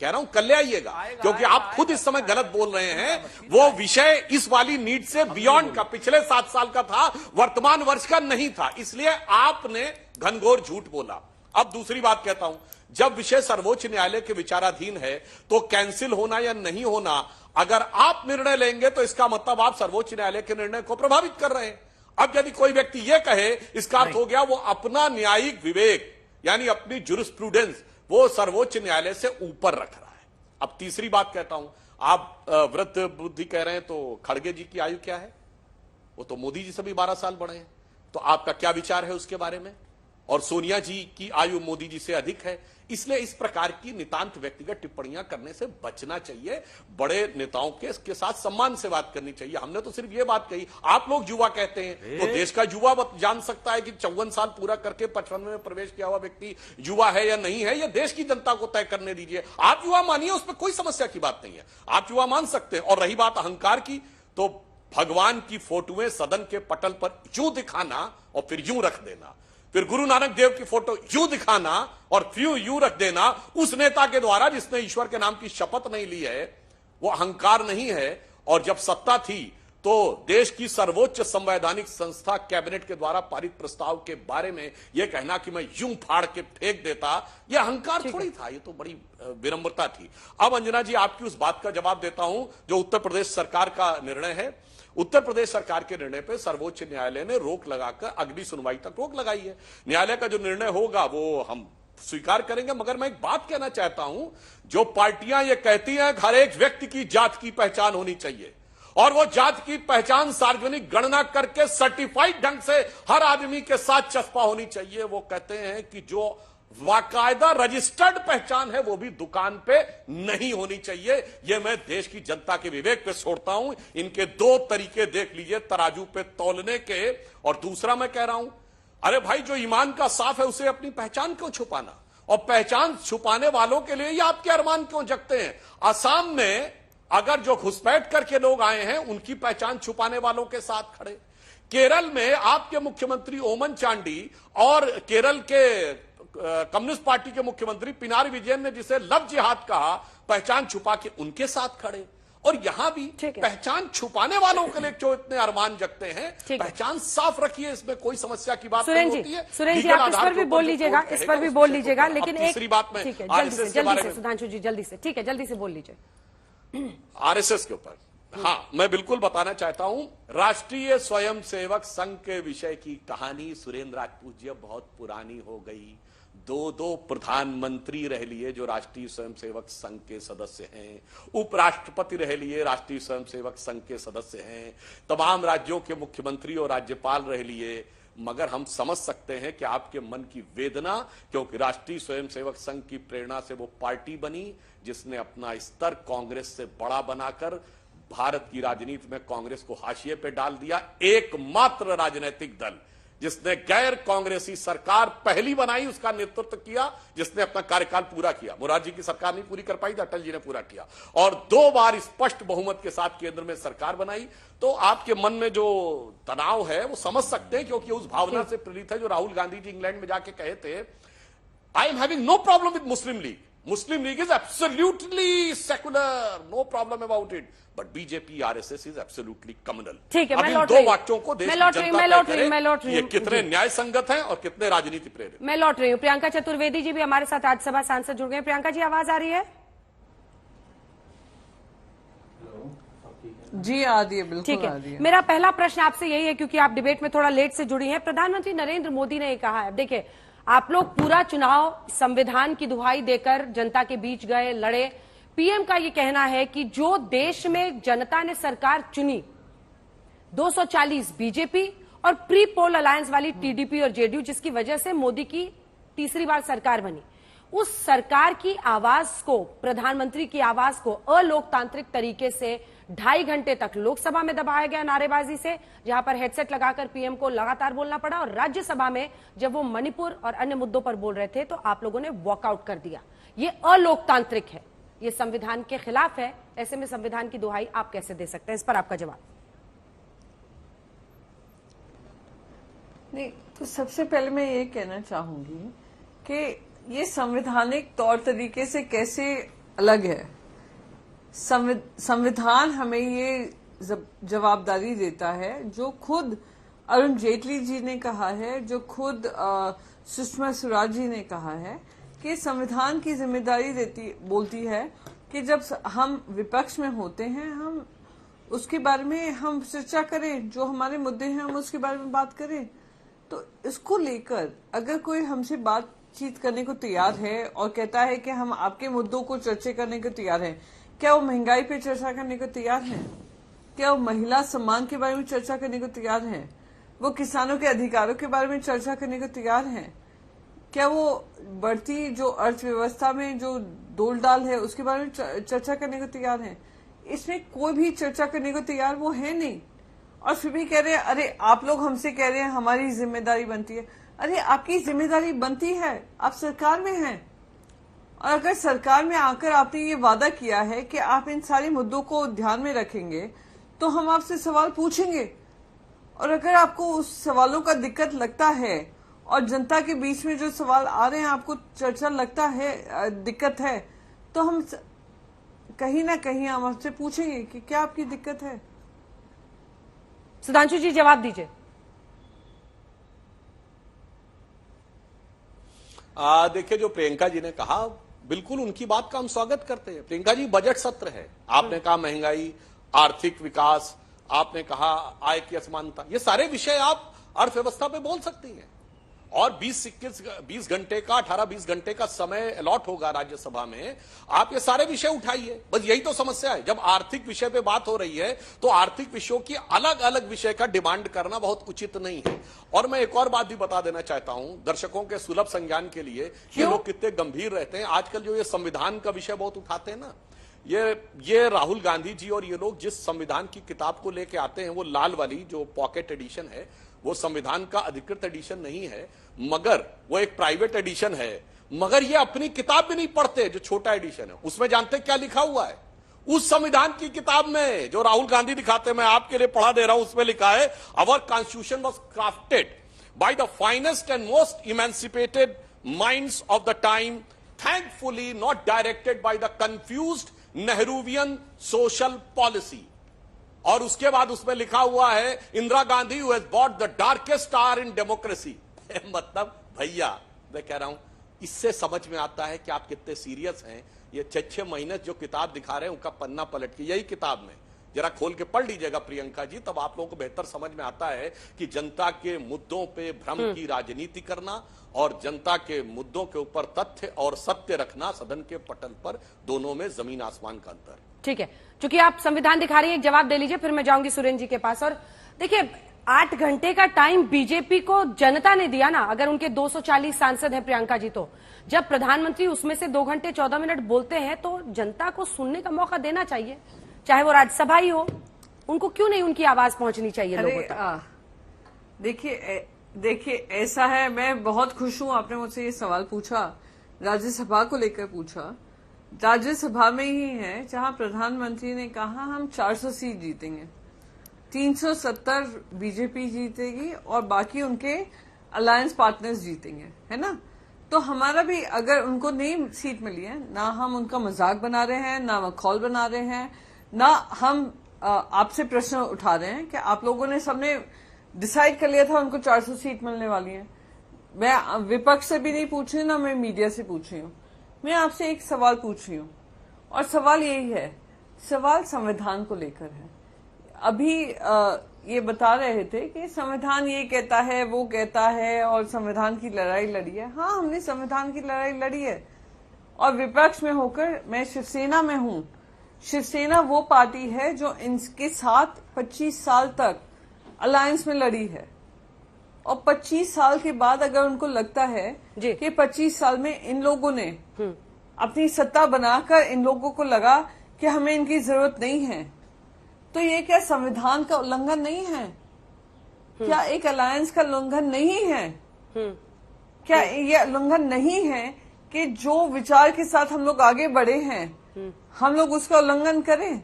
कह रहा हूं कल ले आइएगा, क्योंकि आप खुद इस समय गलत बोल रहे हैं। वो विषय इस वाली नीट से बियॉन्ड का, पिछले 7 साल का था, वर्तमान वर्ष का नहीं था, इसलिए आपने घनघोर झूठ बोला। अब दूसरी बात कहता हूं, जब विषय सर्वोच्च न्यायालय के विचाराधीन है तो कैंसिल होना या नहीं होना, अगर आप निर्णय लेंगे तो इसका मतलब आप सर्वोच्च न्यायालय के निर्णय को प्रभावित कर रहे हैं। अब यदि कोई व्यक्ति यह कहे, इसका अर्थ हो गया वो अपना न्यायिक विवेक यानी अपनी जुरिस्प्रूडेंस वो सर्वोच्च न्यायालय से ऊपर रख रहा है। अब तीसरी बात कहता हूं, आप वृद्ध बुद्धि कह रहे हैं, तो खड़गे जी की आयु क्या है? वो तो मोदी जी से भी 12 साल बड़े हैं, तो आपका क्या विचार है उसके बारे में? और सोनिया जी की आयु मोदी जी से अधिक है, इसलिए इस प्रकार की नितांत व्यक्तिगत टिप्पणियां करने से बचना चाहिए। बड़े नेताओं के साथ सम्मान से बात करनी चाहिए। हमने तो सिर्फ ये बात कही, आप लोग युवा कहते हैं, तो देश का युवा जान सकता है कि 54 साल पूरा करके 55 में प्रवेश किया हुआ व्यक्ति युवा है या नहीं है, यह देश की जनता को तय करने दीजिए। आप युवा मानिए, उसमें कोई समस्या की बात नहीं है, आप युवा मान सकते हैं। और रही बात अहंकार की, तो भगवान की फोटोएं सदन के पटल पर यूं दिखाना और फिर यूं रख देना, फिर गुरु नानक देव की फोटो यूं दिखाना और फिर यूं रख देना, उस नेता के द्वारा जिसने ईश्वर के नाम की शपथ नहीं ली है, वो अहंकार नहीं है। और जब सत्ता थी तो देश की सर्वोच्च संवैधानिक संस्था कैबिनेट के द्वारा पारित प्रस्ताव के बारे में यह कहना कि मैं यूं फाड़ के फेंक देता, यह अहंकार थोड़ी था, ये तो बड़ी विनम्रता थी। अब अंजना जी, आपकी उस बात का जवाब देता हूं जो उत्तर प्रदेश सरकार का निर्णय है। उत्तर प्रदेश सरकार के निर्णय पर सर्वोच्च न्यायालय ने रोक लगाकर अगली सुनवाई तक रोक लगाई है। न्यायालय का जो निर्णय होगा वो हम स्वीकार करेंगे। मगर मैं एक बात कहना चाहता हूं, जो पार्टियां ये कहती हैं हर एक व्यक्ति की जात की पहचान होनी चाहिए और वो जात की पहचान सार्वजनिक गणना करके सर्टिफाइड ढंग से हर आदमी के साथ चस्पा होनी चाहिए, वो कहते हैं कि जो वाकायदा रजिस्टर्ड पहचान है वो भी दुकान पे नहीं होनी चाहिए। ये मैं देश की जनता के विवेक पे छोड़ता हूं। इनके 2 तरीके देख लीजिए तराजू पे तौलने के। और दूसरा मैं कह रहा हूं, अरे भाई, जो ईमान का साफ है उसे अपनी पहचान क्यों छुपाना, और पहचान छुपाने वालों के लिए ये आपके अरमान क्यों जगते हैं? असम में अगर जो घुसपैठ करके लोग आए हैं उनकी पहचान छुपाने वालों के साथ खड़े, केरल में आपके मुख्यमंत्री ओमन चांडी और केरल के कम्युनिस्ट पार्टी के मुख्यमंत्री पिनारी विजयन ने जिसे लव जिहाद कहा, पहचान छुपा के उनके साथ खड़े। और यहां भी पहचान छुपाने वालों के लिए जो इतने अरमान जगते हैं, पहचान साफ रखिए, इसमें कोई समस्या की बात नहीं होती है। सुरेंद्र जी, आप इस पर भी बोल लीजिएगा, इस पर भी बोल लीजिएगा, लेकिन एक तीसरी बात में जल्दी से सुधांशु जी, जल्दी से, ठीक है, जल्दी से बोल लीजिए आरएसएस के ऊपर। हाँ, मैं बिल्कुल बताना चाहता हूं, राष्ट्रीय स्वयंसेवक संघ के विषय की कहानी सुरेंद्र राजपूत जी बहुत पुरानी हो गई। 2 प्रधानमंत्री रह लिए जो राष्ट्रीय स्वयंसेवक संघ के सदस्य हैं, उपराष्ट्रपति रह लिए राष्ट्रीय स्वयंसेवक संघ के सदस्य हैं, तमाम राज्यों के मुख्यमंत्री और राज्यपाल रह लिए। मगर हम समझ सकते हैं कि आपके मन की वेदना, क्योंकि राष्ट्रीय स्वयंसेवक संघ की प्रेरणा से वो पार्टी बनी जिसने अपना स्तर कांग्रेस से बड़ा बनाकर भारत की राजनीति में कांग्रेस को हाशिए पे डाल दिया। एकमात्र राजनीतिक दल जिसने गैर कांग्रेसी सरकार पहली बनाई, उसका नेतृत्व किया, जिसने अपना कार्यकाल पूरा किया। मोरारजी की सरकार नहीं पूरी कर पाई, अटल जी ने पूरा किया और 2 बार स्पष्ट बहुमत के साथ केंद्र में सरकार बनाई। तो आपके मन में जो तनाव है वो समझ सकते हैं, क्योंकि उस भावना से प्रेरित है जो राहुल गांधी जी इंग्लैंड में जाके कहे थे, I am having no problem with Muslim League, Muslim League is absolutely secular, no problem about it. But BJP, RSS is absolutely communal. ठीक है, अब मैं इन लौट दो रही हूँ। वाक्यों को देश मैं की लौट रही हूँ, जनता मैं लौट तय रही हूँ, करे मैं लौट रही ये हूँ। कितने जी। न्याय संगत हैं और कितने राजनीति प्रेरित। मैं लौट रही हूँ। प्रियंका चतुर्वेदी जी भी हमारे साथ राज्यसभा सांसद जुड़ गए। प्रियंका जी, आवाज आ रही है? जी आ रही है, बिल्कुल ठीक आ रही है। है। मेरा पहला प्रश्न आपसे यही है, क्योंकि आप डिबेट में थोड़ा लेट से जुड़ी हैं। प्रधानमंत्री नरेंद्र मोदी ने कहा है, देखिए आप लोग पूरा चुनाव संविधान की दुहाई देकर जनता के बीच गए, लड़े। पीएम का ये कहना है कि जो देश में जनता ने सरकार चुनी 240 बीजेपी और प्री पोल अलायंस वाली टीडीपी और जेडीयू, जिसकी वजह से मोदी की तीसरी बार सरकार बनी, उस सरकार की आवाज को, प्रधानमंत्री की आवाज को अलोकतांत्रिक तरीके से 2.5 घंटे तक लोकसभा में दबाया गया नारेबाजी से, जहां पर हेडसेट लगाकर पीएम को लगातार बोलना पड़ा, और राज्यसभा में जब वो मणिपुर और अन्य मुद्दों पर बोल रहे थे तो आप लोगों ने वॉकआउट कर दिया। ये अलोकतांत्रिक है, ये संविधान के खिलाफ है। ऐसे में संविधान की दुहाई आप कैसे दे सकते हैं? इस पर आपका जवाब। नहीं, तो सबसे पहले मैं ये कहना चाहूंगी कि ये संवैधानिक तौर तरीके से कैसे अलग है। संविधान हमें ये जवाबदारी देता है, जो खुद अरुण जेटली जी ने कहा है, जो खुद सुषमा स्वराज जी ने कहा है, कि संविधान की जिम्मेदारी बोलती है कि जब हम विपक्ष में होते हैं, हम उसके बारे में हम चर्चा करें, जो हमारे मुद्दे हैं हम उसके बारे में बात करें। तो इसको लेकर अगर कोई हमसे बातचीत करने को तैयार है और कहता है कि हम आपके मुद्दों को चर्चा करने को तैयार हैं, क्या वो महंगाई पे चर्चा करने को तैयार हैं? क्या वो महिला सम्मान के बारे में चर्चा करने को तैयार हैं? वो किसानों के अधिकारों के बारे में चर्चा करने को तैयार हैं? क्या वो बढ़ती जो अर्थव्यवस्था में जो डोल डाल है उसके बारे में चर्चा करने को तैयार हैं? इसमें कोई भी चर्चा करने को तैयार वो है नहीं, और फिर भी कह रहे हैं अरे आप लोग हमसे कह रहे हैं हमारी जिम्मेदारी बनती है। अरे आपकी जिम्मेदारी बनती है, आप सरकार में हैं, और अगर सरकार में आकर आपने ये वादा किया है कि आप इन सारे मुद्दों को ध्यान में रखेंगे, तो हम आपसे सवाल पूछेंगे। और अगर आपको उस सवालों का दिक्कत लगता है और जनता के बीच में जो सवाल आ रहे हैं आपको चर्चा लगता है, दिक्कत है, तो हम कहीं ना कहीं हम आपसे पूछेंगे कि क्या आपकी दिक्कत है। सुधांशु जी, जवाब दीजिए। देखिए, जो प्रियंका जी ने कहा, बिल्कुल उनकी बात का हम स्वागत करते हैं। प्रियंका जी, बजट सत्र है, आपने कहा महंगाई, आर्थिक विकास, आपने कहा आय की असमानता, ये सारे विषय आप अर्थव्यवस्था पे बोल सकती हैं। और 20 घंटे का 18-20 घंटे का समय अलॉट होगा राज्यसभा में, आप ये सारे विषय उठाइए। बस यही तो समस्या है, जब आर्थिक विषय पे बात हो रही है तो आर्थिक विषयों की अलग अलग विषय का डिमांड करना बहुत उचित नहीं है। और मैं एक और बात भी बता देना चाहता हूं दर्शकों के सुलभ संज्ञान के लिए, ये लोग कितने गंभीर रहते हैं। आजकल जो ये संविधान का विषय बहुत उठाते हैं ना, ये राहुल गांधी जी और ये लोग जिस संविधान की किताब को लेके आते हैं, वो लाल वाली जो पॉकेट एडिशन है, वो संविधान का अधिकृत एडिशन नहीं है, मगर वो एक प्राइवेट एडिशन है। मगर ये अपनी किताब भी नहीं पढ़ते, जो छोटा एडिशन है उसमें जानते क्या लिखा हुआ है? उस संविधान की किताब में जो राहुल गांधी दिखाते, मैं आपके लिए पढ़ा दे रहा हूं, उसमें लिखा है, our constitution was crafted by the finest and most emancipated minds of the time, thankfully not directed by the confused Nehruvian social policy. और उसके बाद उसमें लिखा हुआ है, Indira Gandhi who has bought the darkest star in democracy. मतलब भैया, मैं कह रहा हूं, इससे समझ में आता है कि आप कितने सीरियस हैं। ये 6-6 महीने जो किताब दिखा रहे हैं उनका पन्ना पलट के, यही किताब में जरा खोल के पढ़ लीजिएगा प्रियंका जी, तब आप लोगों को बेहतर समझ में आता है कि जनता के मुद्दों पे भ्रम की राजनीति करना और जनता के मुद्दों के ऊपर तथ्य और सत्य रखना सदन के पटल पर, दोनों में जमीन आसमान का अंतर। ठीक है, चूंकि आप संविधान दिखा रही हैं, एक जवाब दे लीजिए, फिर मैं जाऊंगी सुरेंद्र जी के पास। और देखिए, 8 घंटे का टाइम बीजेपी को जनता ने दिया ना, अगर उनके 240 सांसद हैं प्रियंका जी, तो जब प्रधानमंत्री उसमें से 2 घंटे 14 मिनट बोलते हैं तो जनता को सुनने का मौका देना चाहिए, चाहे वो राज्यसभा ही हो। उनको क्यों नहीं उनकी आवाज पहुंचनी चाहिए लोगों तक? देखिए ऐसा है, मैं बहुत खुश हूं आपने मुझसे ये सवाल पूछा, राज्यसभा को लेकर पूछा। राज्यसभा में ही है जहां प्रधानमंत्री ने कहा हम 400 सीट जीतेंगे, 370 बीजेपी जीतेगी और बाकी उनके अलायंस पार्टनर्स जीतेंगे, है ना। तो हमारा भी, अगर उनको नहीं सीट मिली है, ना हम उनका मजाक बना रहे हैं, ना मखौल बना रहे हैं, ना हम आपसे प्रश्न उठा रहे हैं कि आप लोगों ने सबने डिसाइड कर लिया था उनको 400 सीट मिलने वाली है। मैं विपक्ष से भी नहीं पूछ रही, ना मैं मीडिया से पूछ रही हूँ। मैं आपसे एक सवाल पूछ रही हूँ, और सवाल यही है, सवाल संविधान को लेकर है। अभी ये बता रहे थे कि संविधान ये कहता है, वो कहता है, और संविधान की लड़ाई लड़ी है। हाँ, हमने संविधान की लड़ाई लड़ी है, और विपक्ष में होकर मैं शिवसेना में हूँ। शिवसेना वो पार्टी है जो इनके साथ 25 साल तक अलायंस में लड़ी है, और 25 साल के बाद अगर उनको लगता है कि 25 साल में इन लोगों ने अपनी सत्ता बनाकर इन लोगों को लगा कि हमें इनकी जरूरत नहीं है, तो ये क्या संविधान का उल्लंघन नहीं है? क्या एक अलायंस का उल्लंघन नहीं है? क्या ये उल्लंघन नहीं है कि जो विचार के साथ हम लोग आगे बढ़े हैं, हम लोग उसका उल्लंघन करें?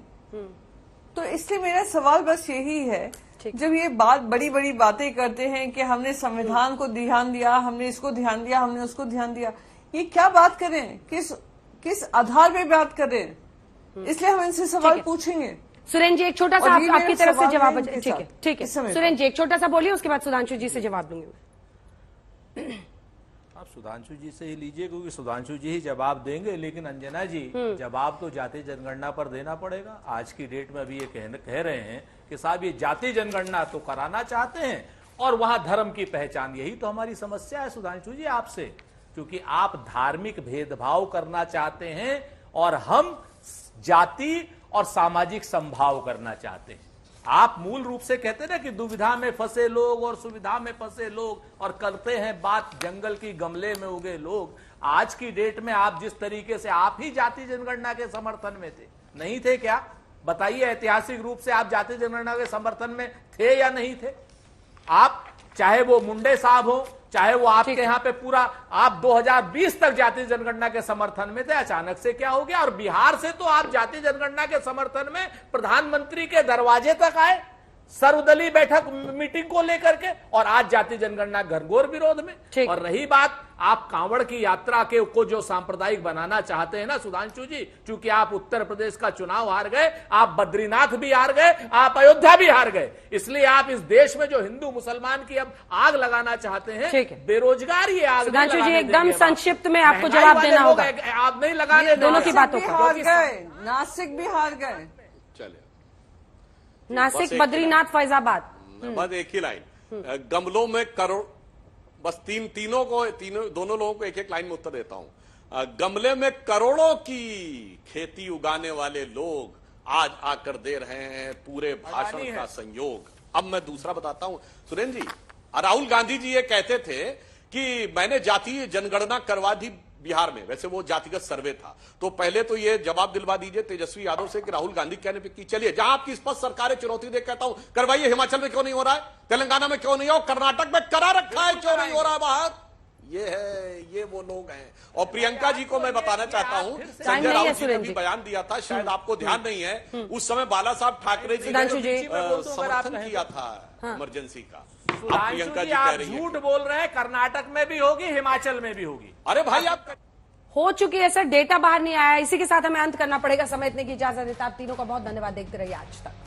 तो इसलिए मेरा सवाल बस यही है, जब ये बड़ी बड़ी बातें करते हैं कि हमने संविधान को ध्यान दिया, हमने इसको ध्यान दिया, हमने उसको ध्यान दिया, ये क्या बात करें? किस आधार पे बात करें? इसलिए हम इनसे सवाल पूछेंगे। सुरेंद्र जी, एक छोटा सा आपकी तरफ से जवाब। ठीक है सुरेंद्र जी, एक छोटा सा बोलिए, उसके बाद सुधांशु जी से जवाब दूंगी। आप सुधांशु जी से ही लीजिए, क्योंकि सुधांशु जी ही जवाब देंगे। लेकिन अंजना जी, जवाब तो जाति जनगणना पर देना पड़ेगा। आज की डेट में अभी ये कह रहे हैं कि साहब ये जाति जनगणना तो कराना चाहते हैं, और वहां धर्म की पहचान। यही तो हमारी समस्या है सुधांशु जी आपसे, क्योंकि आप धार्मिक भेदभाव करना चाहते हैं और हम जाति और सामाजिक समभाव करना चाहते हैं। आप मूल रूप से कहते हैं ना कि दुविधा में फंसे लोग और सुविधा में फंसे लोग, और करते हैं बात जंगल की गमले में उगे लोग। आज की डेट में आप जिस तरीके से, आप ही जाति जनगणना के समर्थन में थे, नहीं थे क्या? बताइए, ऐतिहासिक रूप से आप जाति जनगणना के समर्थन में थे या नहीं थे? आप, चाहे वो मुंडे साहब हो, चाहे वो आपके यहाँ पे पूरा, आप 2020 तक जाति जनगणना के समर्थन में थे। अचानक से क्या हो गया? और बिहार से तो आप जाति जनगणना के समर्थन में प्रधानमंत्री के दरवाजे तक आए, सर्वदलीय बैठक मीटिंग को लेकर के, और आज जाति जनगणना घनघोर विरोध में। और रही बात आप कांवड़ की यात्रा को जो सांप्रदायिक बनाना चाहते हैं ना सुधांशु जी, चूंकि आप उत्तर प्रदेश का चुनाव हार गए, आप बद्रीनाथ भी हार गए, आप अयोध्या भी हार गए, इसलिए आप इस देश में जो हिंदू मुसलमान की अब आग लगाना चाहते हैं, बेरोजगारी आग। सुधांशु जी, एकदम संक्षिप्त में आपको जवाब देना होगा। आप नहीं लगाने दोनों की बातों का। हार गए, नासिक भी हार गए, चलिए, नासिक, बद्रीनाथ, फैजाबाद। बस एक ही लाइन, गमलों में करोड़, बस दोनों लोगों को एक एक लाइन में उत्तर देता हूं। गमले में करोड़ों की खेती उगाने वाले लोग आज आकर दे रहे हैं पूरे भाषण का संयोग। अब मैं दूसरा बताता हूं सुरेंद्र जी, राहुल गांधी जी ये कहते थे कि मैंने जातीय जनगणना करवा दी बिहार में, वैसे वो जातिगत सर्वे था। तो पहले तो ये जवाब दिलवा दीजिए तेजस्वी यादव से कि राहुल गांधी कहने पे की, चलिए जहां आपकी स्पष्ट सरकारें चुनौती देख कहता हूं करवाइए, हिमाचल में क्यों नहीं हो रहा है, तेलंगाना में क्यों नहीं हो, कर्नाटक में करा रखा है, क्यों नहीं हो रहा है बाहर? ये वो लोग हैं। और प्रियंका जी को मैं बताना चाहता हूं, संजय राउत जी ने भी बयान दिया था, शायद आपको ध्यान नहीं है, उस समय बाला साहब ठाकरे जी ने समर्थन किया था इमरजेंसी का। प्रियंका जी आप झूठ बोल रहे हैं, कर्नाटक में भी होगी, हिमाचल में भी होगी। अरे भाई, आप हो चुकी है सर, डेटा बाहर नहीं आया। इसी के साथ हमें अंत करना पड़ेगा। समय इतने की इजाजत देता, आप तीनों का बहुत धन्यवाद। देखते रहिए आज तक।